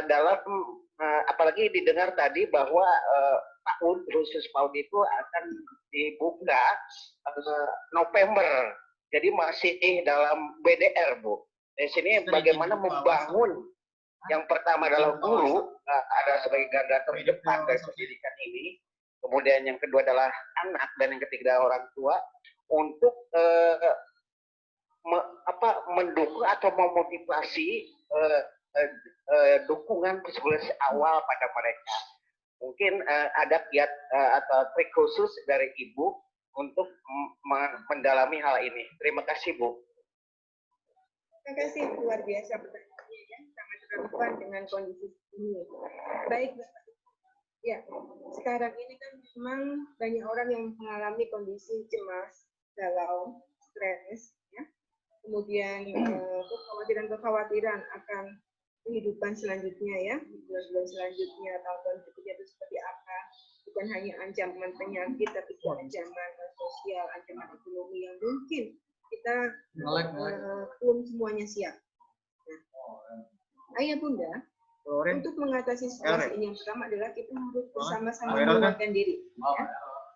G: dalam apalagi didengar tadi bahwa PAUD, khusus PAUD itu akan dibuka November. Jadi masih dalam BDR, Bu. Di sini bagaimana membangun. Yang pertama adalah guru, ada sebagai garda terdepan dari pendidikan ini. Kemudian yang kedua adalah anak, dan yang ketiga adalah orang tua, untuk mendukung atau memotivasi dukungan psikologis awal pada mereka. Mungkin ada kiat atau trik khusus dari Ibu untuk mendalami hal ini. Terima kasih, Bu.
A: Terima kasih, luar biasa pertanyaannya, ya, sangat relevan dengan kondisi ini. Baik, ya, sekarang ini kan memang banyak orang yang mengalami kondisi cemas, galau, stres, ya. Kemudian kekhawatiran akan kehidupan selanjutnya, ya, bulan-bulan selanjutnya, tahun-tahun berikutnya itu seperti apa. Bukan hanya ancaman penyakit, tapi juga ancaman sosial, ancaman ekonomi yang mungkin kita belum semuanya siap. Nah, Ayah Bunda, untuk mengatasi situasi ini yang pertama adalah kita harus bersama-sama menguatkan diri, ya.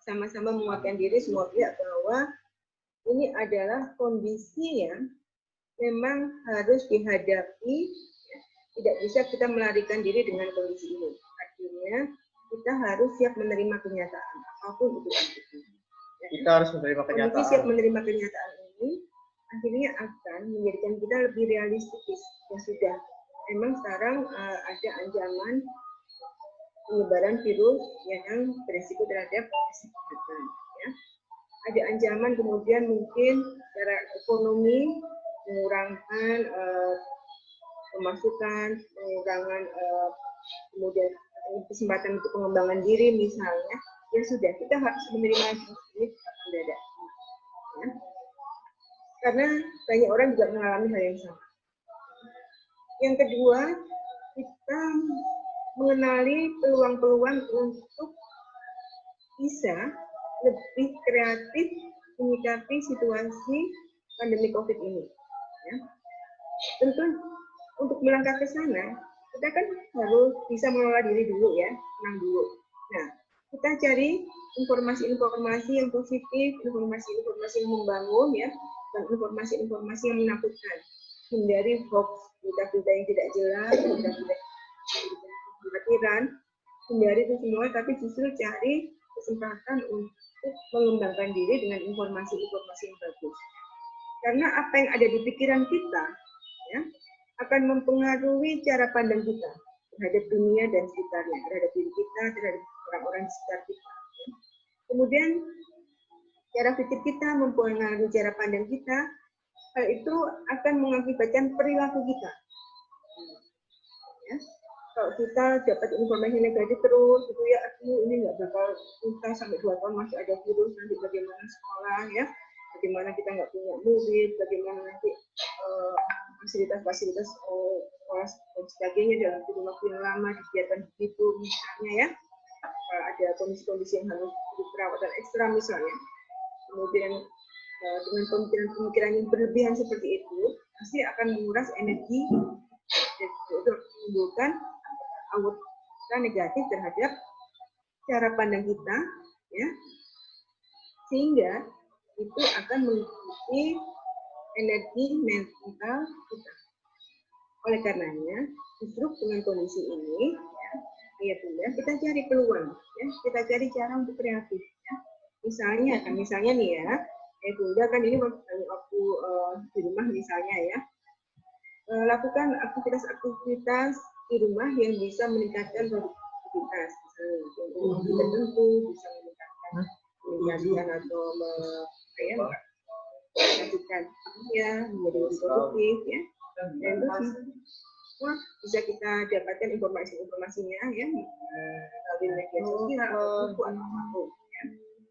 A: Sama-sama menguatkan diri semua pihak bahwa ini adalah kondisi yang memang harus dihadapi, ya. Tidak bisa kita melarikan diri dengan kondisi ini. Artinya kita harus siap menerima kenyataan apapun itu. Ya.
F: Kita harus menerima kenyataan.
A: Kondisi siap menerima kenyataan ini akhirnya akan menjadikan kita lebih realistis. Ya sudah, memang sekarang ada ancaman penyebaran virus yang berisiko terhadap kesehatan. Ya. Ada ancaman kemudian mungkin secara ekonomi mengurangan pemasukan, pengurangan kemudian kesempatan untuk pengembangan diri misalnya, ya sudah kita harus menerima ini mendadak. Ya. Karena banyak orang juga mengalami hal yang sama. Yang kedua, kita mengenali peluang-peluang untuk bisa lebih kreatif menyikapi situasi pandemi COVID ini. Ya. Tentu untuk melangkah ke sana, kita kan harus bisa mengelola diri dulu ya, tenang dulu. Nah, kita cari informasi-informasi yang positif, informasi-informasi yang membangun ya, dan informasi-informasi yang menakutkan. Hindari hoax, berita-berita yang tidak jelas, berita-berita kekhawatiran, hindari itu semua, tapi justru cari kesempatan untuk mengembangkan diri dengan informasi-informasi yang bagus. Karena apa yang ada di pikiran kita, ya, akan mempengaruhi cara pandang kita terhadap dunia dan sekitarnya, terhadap diri kita, terhadap orang-orang di sekitar kita. Kemudian cara pikir kita mempengaruhi cara pandang kita, hal itu akan mengakibatkan perilaku kita. Ya. Kalau kita dapat informasi negatif terus, gitu ya, ini nggak bakal kita sampai 2 tahun masih ada virus, nanti bagaimana sekolah, ya, bagaimana kita nggak punya mobil, bagaimana nanti fasilitas-fasilitas sekolah dan sebagainya dalam kurun waktu yang lama dibiarkan begitu misalnya ya, ada kondisi-kondisi yang harus perawatan ekstra misalnya. Kemudian dengan pemikiran-pemikiran yang berlebihan seperti itu pasti akan menguras energi dan itu menimbulkan output negatif terhadap cara pandang kita, ya, sehingga itu akan mengikuti energi mental kita. Oleh karenanya, justru dengan kondisi ini, ya Bunda, kita cari peluang, ya, kita cari cara untuk kreatif. Ya. Misalnya nih ya, Bunda kan ini waktu di rumah misalnya ya, lakukan aktivitas-aktivitas di rumah yang bisa meningkatkan produktivitas, misalnya tertentu bisa meningkatkan atau meningkatkan ya menjadi lebih produktif ya, dan itu semua bisa kita dapatkan informasinya ya melalui media sosial atau buku. Ya.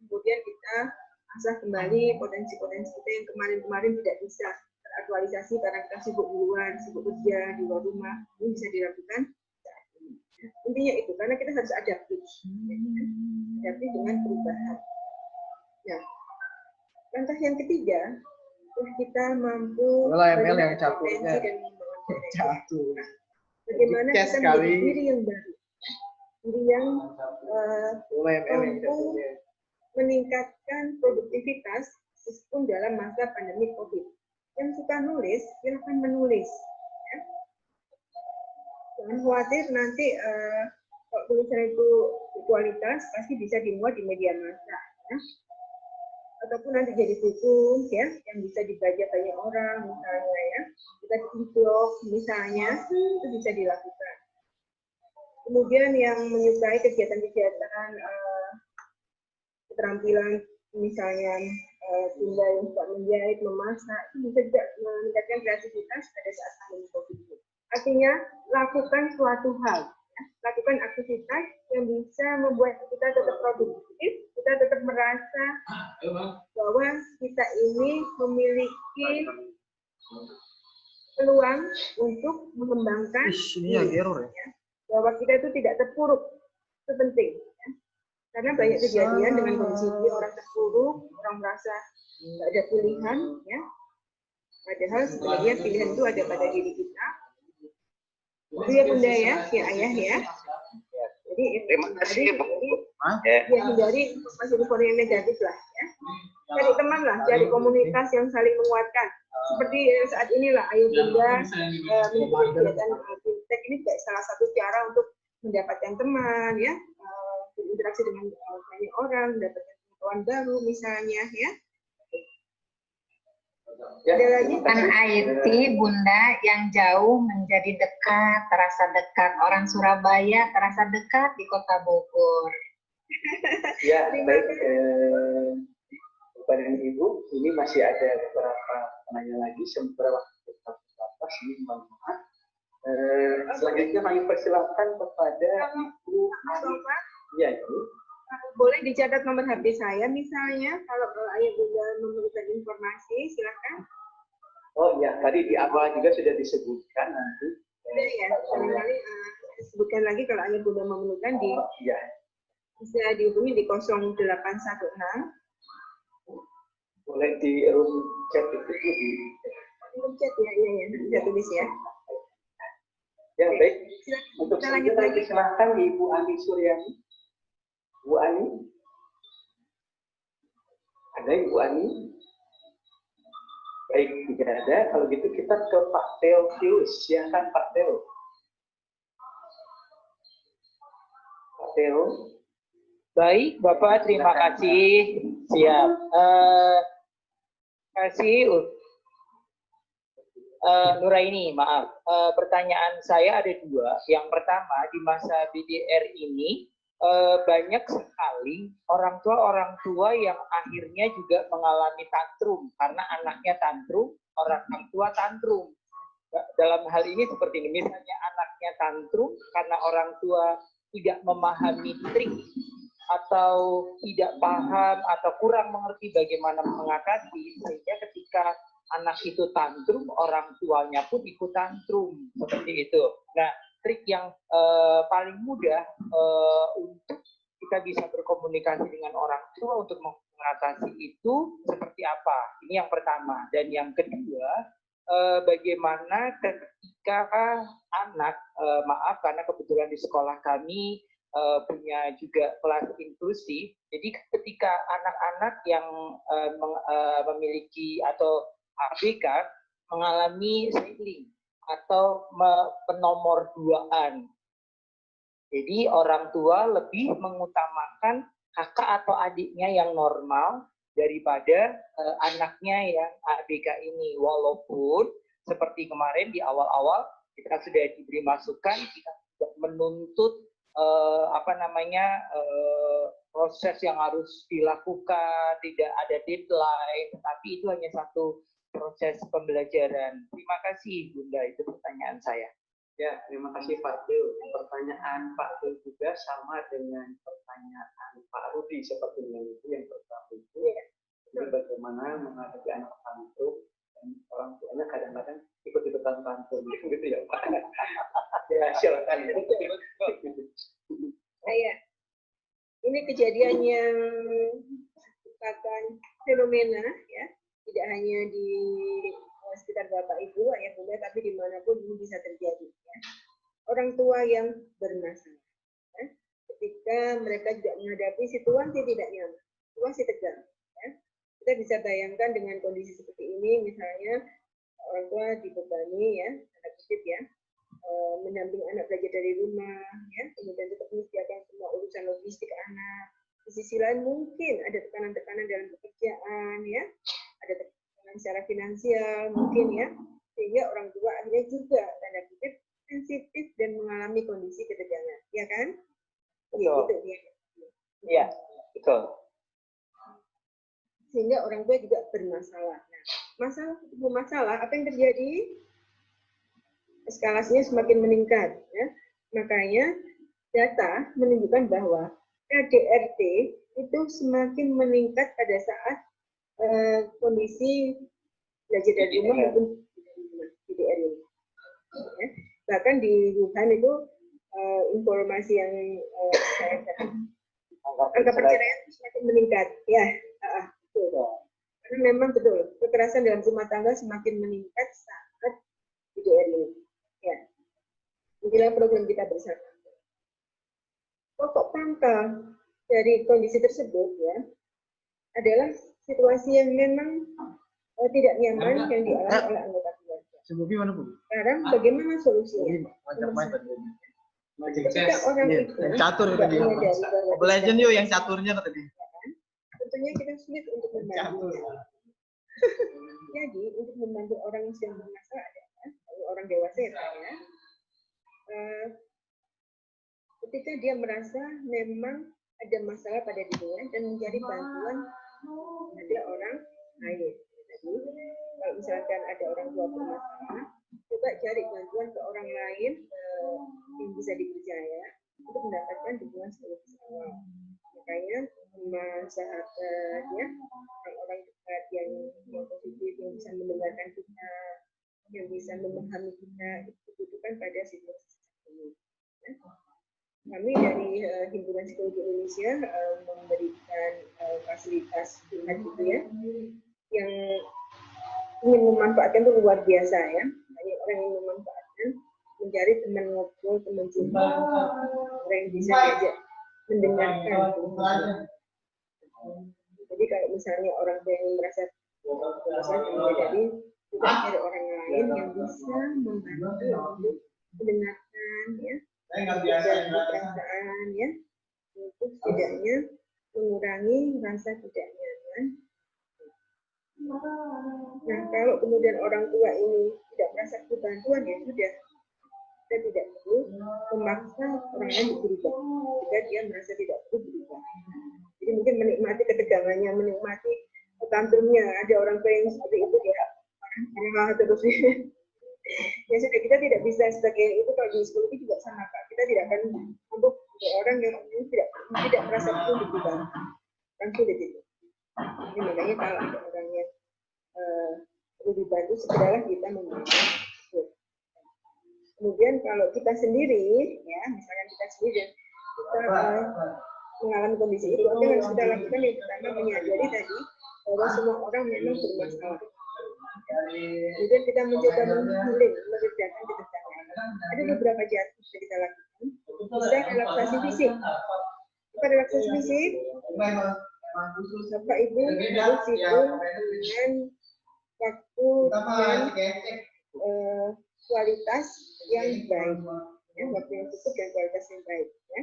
A: Kemudian kita asah kembali potensi-potensi kita yang kemarin-kemarin tidak bisa teraktualisasi karena kita sibuk di luar, sibuk kerja di luar rumah, ini bisa dilakukan saat ini. Intinya itu, karena kita harus adaptif, adaptif dengan perubahan. Nah, langkah yang ketiga, kita mampu
F: yang
A: potensi dan
F: jatuh.
A: bagaimana kita menjadi diri yang baru, diri yang mampu meningkatkan produktivitas meskipun dalam masa pandemi COVID. Yang suka nulis, silakan menulis. Ya. Jangan khawatir nanti kalau tulisan itu kualitas pasti bisa dimuat di media massa. Ya. Ataupun nanti jadi buku ya, yang bisa dibaca banyak orang misalnya ya. Kita di blog misalnya, itu bisa dilakukan. Kemudian yang menyukai kegiatan-kegiatan keterampilan misalnya Bunda yang suka menjahit, memasak, itu bisa juga meningkatkan kreativitas pada saat pandemi COVID ini. Artinya, lakukan suatu hal, ya. Lakukan aktivitas yang bisa membuat kita tetap produktif, kita tetap merasa bahwa kita ini memiliki peluang untuk mengembangkan diri, ya. Bahwa kita itu tidak terpuruk, itu penting. Ya. Karena banyak kejadian dengan kondisi ini orang terpuruk, orang merasa nggak ada pilihan, ya. Padahal sebenarnya pilihan itu ada pada diri kita. Itu ya Bunda ya, Ayah ya. Jadi
G: terima kasih Bu.
A: Hindari informasi-informasi yang negatif lah, ya. Cari teman lah, cari komunitas yang saling menguatkan. Seperti saat inilah, ayo Bunda mengikuti kegiatan fintech ini salah satu cara untuk mendapatkan teman, ya. Berinteraksi dengan banyak orang, mendapatkan pengetahuan baru misalnya ya.
C: Ya,
A: Ada lagi?
C: terima kasih.
D: IT, Bunda, yang jauh menjadi dekat, terasa dekat. Orang Surabaya terasa dekat di Kota Bogor.
C: Ya, baik. Bapak dan Ibu, ini masih ada beberapa penanya lagi, sementara waktu terbatas, ini mohon maaf. Selanjutnya kami persilakan kepada Ibu Ari. Ya, Ibu.
A: Boleh dicatat nomor HP saya misalnya, kalau Ayah Bunda memerlukan informasi, silakan.
C: Oh iya, tadi di awal juga sudah disebutkan nanti.
A: Sudah ya, barangkali sebutkan lagi kalau Ayah Bunda memerlukan di
C: Iya.
A: bisa dihubungi di 0816.
C: Boleh di room chat itu di
A: Chat ya, iya bisa tulis ya.
C: ya baik.
A: Silakan.
C: Untuk
A: Kita lanjut
C: selanjutnya
A: lagi.
C: silakan Ibu Ani Suryani. Bu Ani, ada Ibu Ani? Baik, tidak ada. Kalau gitu kita ke Pak Theophilus. Silakan Pak Theo. Pak Theo.
B: Baik, Bapak, terima kasih. Siap. Kasih Nuraini, maaf. Pertanyaan saya ada dua. Yang pertama, di masa BDR ini banyak sekali orang tua yang akhirnya juga mengalami tantrum karena anaknya tantrum, orang tua tantrum. Dalam hal ini seperti ini, misalnya anaknya tantrum karena orang tua tidak memahami trik atau tidak paham atau kurang mengerti bagaimana mengatasi, sehingga ketika anak itu tantrum, orang tuanya pun ikut tantrum, seperti itu. Nah, trik yang paling mudah untuk kita bisa berkomunikasi dengan orang tua untuk mengatasi itu seperti apa? Ini yang pertama. Dan yang kedua, bagaimana ketika anak, maaf karena kebetulan di sekolah kami punya juga kelas inklusi, jadi ketika anak-anak yang memiliki atau ABK mengalami sibling atau penomorduaan. Jadi orang tua lebih mengutamakan kakak atau adiknya yang normal daripada anaknya yang ABK ini. Walaupun seperti kemarin di awal-awal kita sudah diberi masukan, kita tidak menuntut proses yang harus dilakukan, tidak ada deadline, tapi itu hanya satu proses pembelajaran. Terima kasih, Bunda. Itu pertanyaan saya.
C: Ya, terima kasih Pak Theo. Pertanyaan Pak Theo juga sama dengan pertanyaan Pak Rudi sepertinya itu yang pertama itu. Jadi bagaimana menghadapi anak tantrum dan orang tuanya kadang-kadang ikut-ikutan tantrum gitu ya Pak. Ya, silakan.
A: Ini kejadian yang merupakan fenomena ya. Tidak hanya di sekitar Bapak Ibu, Ayah Bunda, tapi dimanapun ini bisa terjadi. Ya. Orang tua yang bermasalah. Ya. Ketika mereka juga menghadapi situasi tidak nyaman, situasi tegang. Ya. Kita bisa bayangkan dengan kondisi seperti ini, misalnya orang tua dibebani, ya, tanda kutip ya, mendampingi anak belajar dari rumah, ya, kemudian tetap menyediakan semua urusan logistik anak. Di sisi lain mungkin ada tekanan-tekanan dalam pekerjaan, ya, ada tekanan secara finansial mungkin ya, sehingga orang tua akhirnya juga tanda kutip sensitif dan mengalami kondisi ketegangan, ya kan?
B: Betul.
A: Gitu, ya.
B: Iya, betul.
A: Sehingga orang tua juga bermasalah. Nah, masalah apa yang terjadi? Eskalasinya semakin meningkat, ya. Makanya data menunjukkan bahwa KDRT itu semakin meningkat pada saat kondisi belajar dari rumah maupun BDR ini. Ya. Bahkan di Wuhan itu informasi yang saya dapat, angka perceraian semakin meningkat, ya. Betul. Karena memang betul kekerasan dalam rumah tangga semakin meningkat saat BDR ini. Ya. Inilah program kita bersama. Pokok pangkal dari kondisi tersebut ya adalah situasi yang memang tidak nyaman yang dialami oleh anggota keluarga.
F: Sebubi mana Bu?
A: Sekarang bagaimana solusinya? Ketika orang itu
F: yang catur
A: tidak
F: tadi.
A: menyadari bahwa
F: Legend yuk yang caturnya tadi.
A: tentunya kita sulit untuk membantu. Jadi untuk membantu orang yang sedang bermasalah adalah orang dewasa ya Pak ya, ketika dia merasa memang ada masalah pada dirinya dan mencari bantuan pada orang lain. Jadi kalau misalkan ada orang tua bermasalah, coba cari bantuan ke orang lain yang bisa dipercaya untuk mendapatkan dukungan psikologis awal. Makanya sama sahabat ya, orang-orang dekat yang positif, yang bisa mendengarkan kita, yang bisa memahami kita, itu dibutuhkan pada situasi seperti ini. Ya. Kami dari Himpunan Psikologi Indonesia memberikan fasilitas curhat gitu ya, yang ingin memanfaatkan itu luar biasa ya. Banyak orang yang memanfaatkan, mencari teman ngobrol, teman curhat, orang yang bisa diajak mendengarkan. Jadi kalau misalnya orang yang merasa jadi kita cari orang lain yang bisa membantu untuk mendengarkan ya, berbagi perasaan ya, untuk setidaknya mengurangi rasa tidak nyaman. Nah kalau kemudian orang tua ini tidak merasa perlu bantuan ya sudah, kita tidak perlu memaksa orang lain berubah jika dia merasa tidak perlu berubah. Jadi mungkin menikmati ketegangannya, menikmati tantrumnya. Ada orang tua yang seperti itu dia marah terus. Ya sudah, kita tidak bisa sebagai itu. Kalau di psikologi juga sama Pak, kita tidak akan untuk orang yang tidak merasa perlu berubah, kan sulit itu. Jadi makanya kalau ada orang yang perlu dibantu, segeralah kita membantu. Kemudian kalau kita sendiri, ya misalkan kita sendiri dan kita mengalami kondisi itu, apa yang harus kita lakukan? Yang pertama menyadari tadi bahwa semua orang memang bermasalah. Kemudian kita mencoba menghealing, mengerjakan ketegangan. Ada beberapa cara yang bisa kita lakukan. Bisa relaksasi fisik. Apa relaksasi fisik? Bapak Ibu harus hitung dengan waktu dan kualitas yang baik, ya, waktu yang cukup dan kualitas yang baik, ya.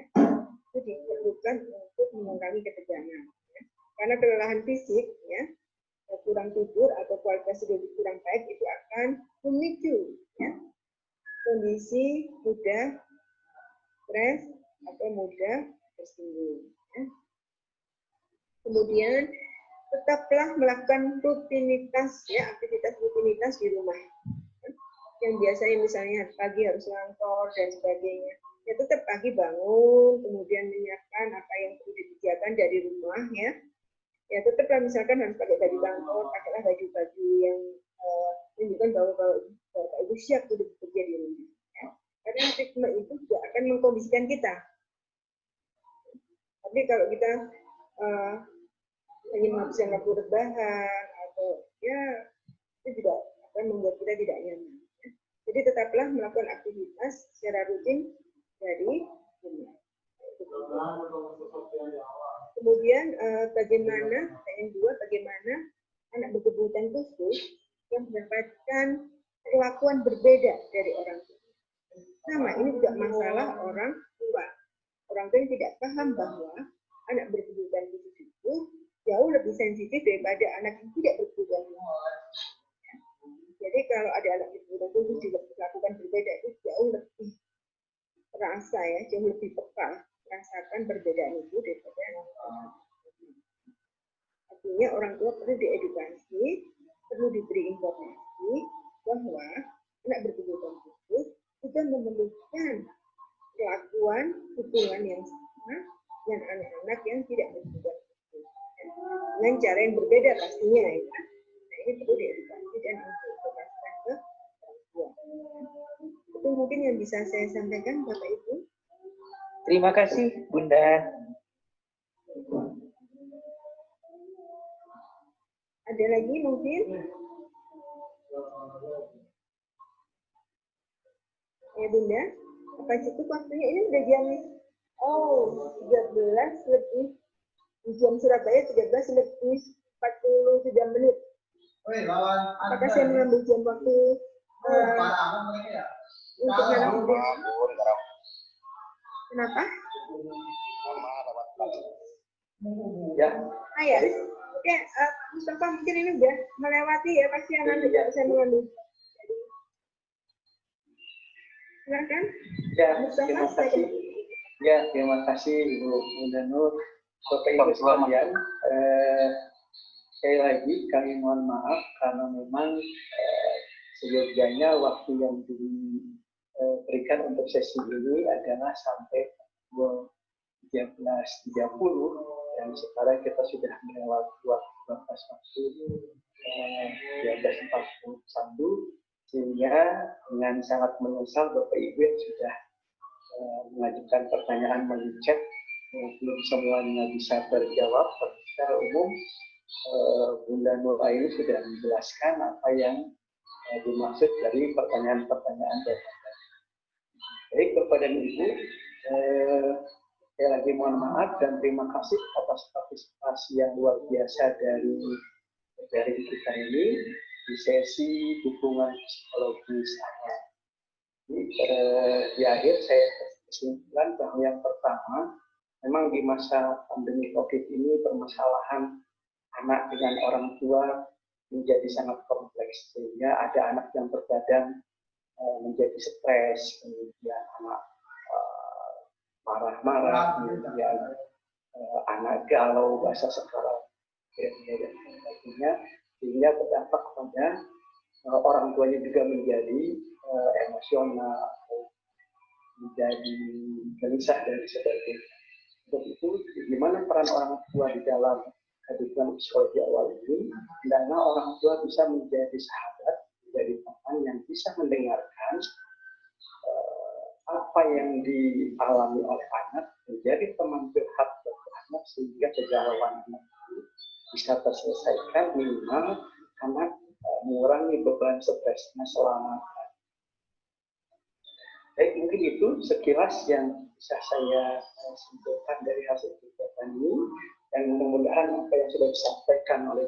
A: Itu diperlukan untuk mengurangi ketegangan, ya. Karena kelelahan fisik, ya, kurang tidur atau kualitas tidur kurang baik itu akan memicu, ya, kondisi mudah stres atau mudah tersinggung. Ya. Kemudian tetaplah melakukan rutinitas, ya, aktivitas rutinitas di rumah. Yang biasanya misalnya pagi harus ngantor dan sebagainya, ya tetap pagi bangun, kemudian menyiapkan apa yang perlu dikerjakan dari rumah, ya. Ya tetaplah misalkan harus pakai baju kantor, pakailah baju-baju yang menunjukkan bahwa Bapak Ibu siap untuk bekerja di rumah. Ya. Karena ritme itu juga akan mengkondisikan kita. Tapi kalau kita ingin menghabiskan waktu rebahan atau ya itu juga akan membuat kita tidak nyaman. Jadi tetaplah melakukan aktivitas secara rutin dari rumah. Kemudian bagaimana anak berkebutuhan khusus yang mendapatkan perlakuan berbeda dari orang tua. Sama, ini juga masalah orang tua. Orang tua yang tidak paham bahwa anak berkebutuhan khusus itu jauh lebih sensitif daripada anak yang tidak berkebutuhan khusus. Jadi kalau ada anak berkebutuhan khusus juga dilakukan berbeda, itu jauh lebih terasa, ya, jauh lebih peka merasakan perbedaan itu daripada anak tua. Artinya orang tua perlu diedukasi, perlu diberi informasi bahwa anak berkebutuhan khusus juga memerlukan perlakuan hubungan yang sama dengan anak-anak yang tidak berkebutuhan khusus. Dengan cara yang berbeda pastinya, ya. Nah, ini perlu diedukasi dan diinformasikan ke orang tua. Itu mungkin yang bisa saya sampaikan, Bapak Ibu.
B: Terima kasih, Bunda.
A: Ada lagi mungkin? Ya Bunda, apa cukup waktunya? Ini udah jam 13 lebih, di jam Surabaya 13 lebih 43 menit. Apakah saya mengambil jam waktu untuk narasumber? Kenapa?
C: Ya.
A: Ya. Oke, Mustafa mungkin ini udah melewati ya, pasti yang nanti tidak bisa mengambil. Silakan.
C: Ya, terima kasih. Ya, terima kasih Ibu Mundanur. Bapak Ibu sekalian, sekali lagi kami mohon maaf karena memang seyogyanya waktu yang diberikan untuk sesi ini adalah sampai pukul 13.30 dan sekarang kita sudah melewati batas waktu 12.41 sehingga dengan sangat menyesal Bapak Ibu yang sudah mengajukan pertanyaan melalui chat belum semuanya bisa terjawab. Secara umum Bunda Nur Aini sudah menjelaskan apa yang dimaksud dari pertanyaan-pertanyaan Bapak. Baik, kepada Ibu, saya lagi mohon maaf dan terima kasih atas partisipasi yang luar biasa dari kita ini di sesi dukungan psikologis anak. Di akhir saya kesimpulan bahwa yang pertama, memang di masa pandemi COVID ini permasalahan anak dengan orang tua menjadi sangat kompleks, sehingga ada anak yang terkadang menjadi stres, kemudian anak marah-marah, kemudian anak galau, bahasa sekarang, dan sebagainya, sehingga berdampak pada orang tuanya juga menjadi emosional, menjadi gelisah dan sebagainya. Untuk itu, bagaimana peran orang tua di dalam dukungan psikologi awal ini? Karena orang tua bisa menjadi sahabat, menjadi teman yang bisa mendengarkan apa yang dialami oleh anak, menjadi teman curhat bagi anak sehingga kegalauan anak itu bisa terselesaikan, minimal anak mengurangi beban stresnya selama. Baik, mungkin itu sekilas yang bisa saya simpulkan dari hasil kegiatan ini, dan mudah-mudahan apa yang sudah disampaikan oleh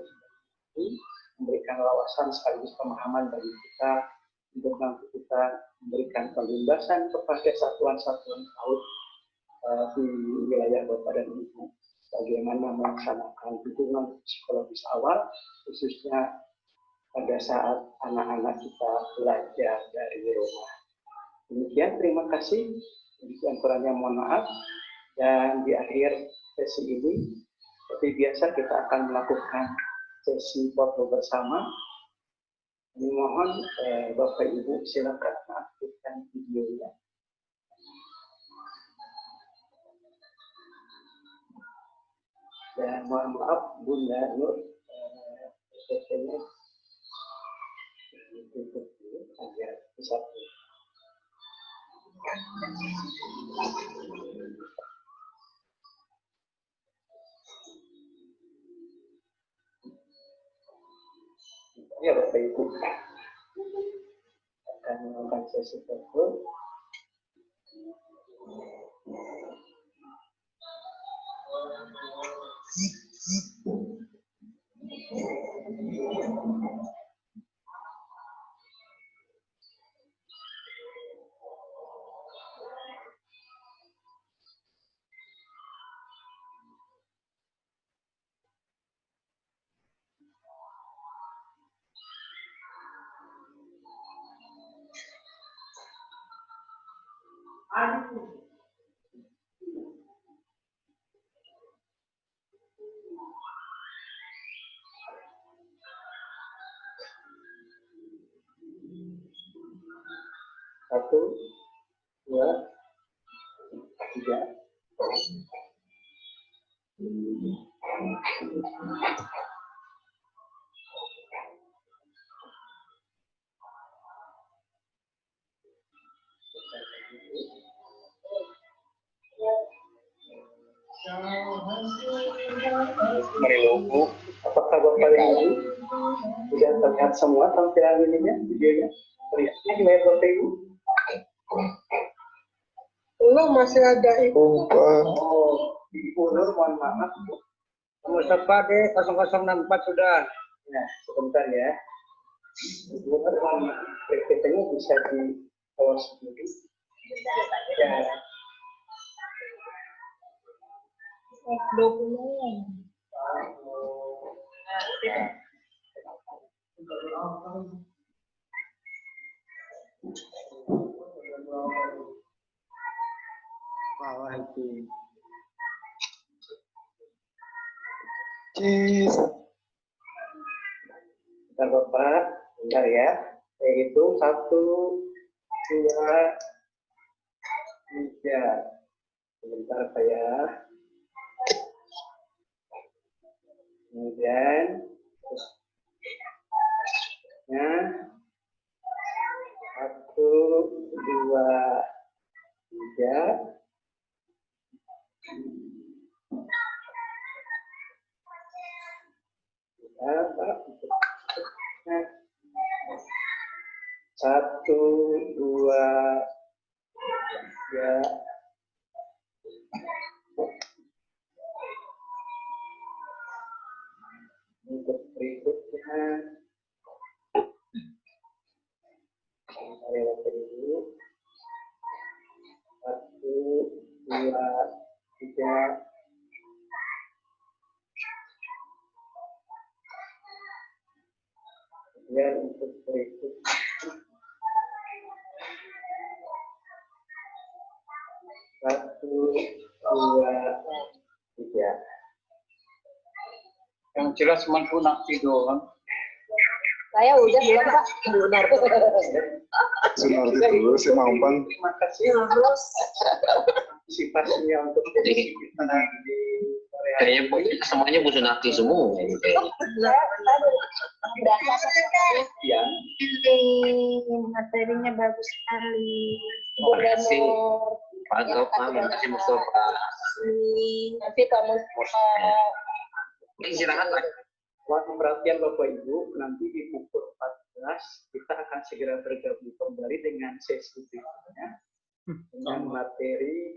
C: ini memberikan wawasan sekaligus pemahaman bagi kita untuk nanti kita memberikan pembebasan kepada satuan-satuan PAUD di wilayah Bapak dan Ibu bagaimana melaksanakan dukungan psikologis awal, khususnya pada saat anak-anak kita belajar dari rumah. Demikian, terima kasih. Demikian kurangnya mohon maaf. Dan di akhir sesi ini, seperti biasa kita akan melakukan sesi foto bersama. Kami mohon Bapak Ibu silakan aktifkan videonya. Dan mohon maaf Bunda Nur, sesinya ditutup dulu agar bisa. Ya Bapak Ibu akan melakukan sesi foto. Satu, dua, tiga.
G: Meriluku.
C: Apakah Bapak Ibu sudah terlihat semua tampilan ininya, videonya? Terlihat gimana Bapak Ibu?
F: Belum, masih ada Ibu.
C: Oh, Ibu Nur, mohon maaf.
F: Mustafa deh 0064 sudah.
C: Nah, sebentar ya. Ibu Nur, mohon maaf. PPT-nya bisa di pause dulu. Ya.
D: Dokumen.
C: Bawah itu. Bentar Bapak, bentar ya. Saya hitung 1, 2, 3. Sebentar Pak ya. Kemudian ya 1, 2, 3. Nah, 1, 2, 3. Untuk berikutnya, saya lewatkan dulu. 1, 2, 3. Kemudian untuk berikutnya 1, 2, 3.
B: Yang jelas cuma Sunarti doang.
A: Saya udah belum Pak.
H: Sunarti dulu si Mampang.
C: Terima kasih antisipasinya untuk jadi kita di Korea.
I: Kayaknya semuanya Bu Sunarti semua.
C: Ya.
D: Materinya bagus sekali.
I: Terima kasih Pak Gopal, terima kasih Mustafa.
A: Nanti kamu
I: Silakan Pak.
C: Mohon perhatian Bapak Ibu, nanti di pukul 14 kita akan segera bergabung kembali dengan sesi berikutnya dengan materi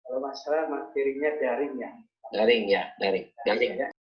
C: kalau masalah materinya daring ya.
I: Daring ya, daring.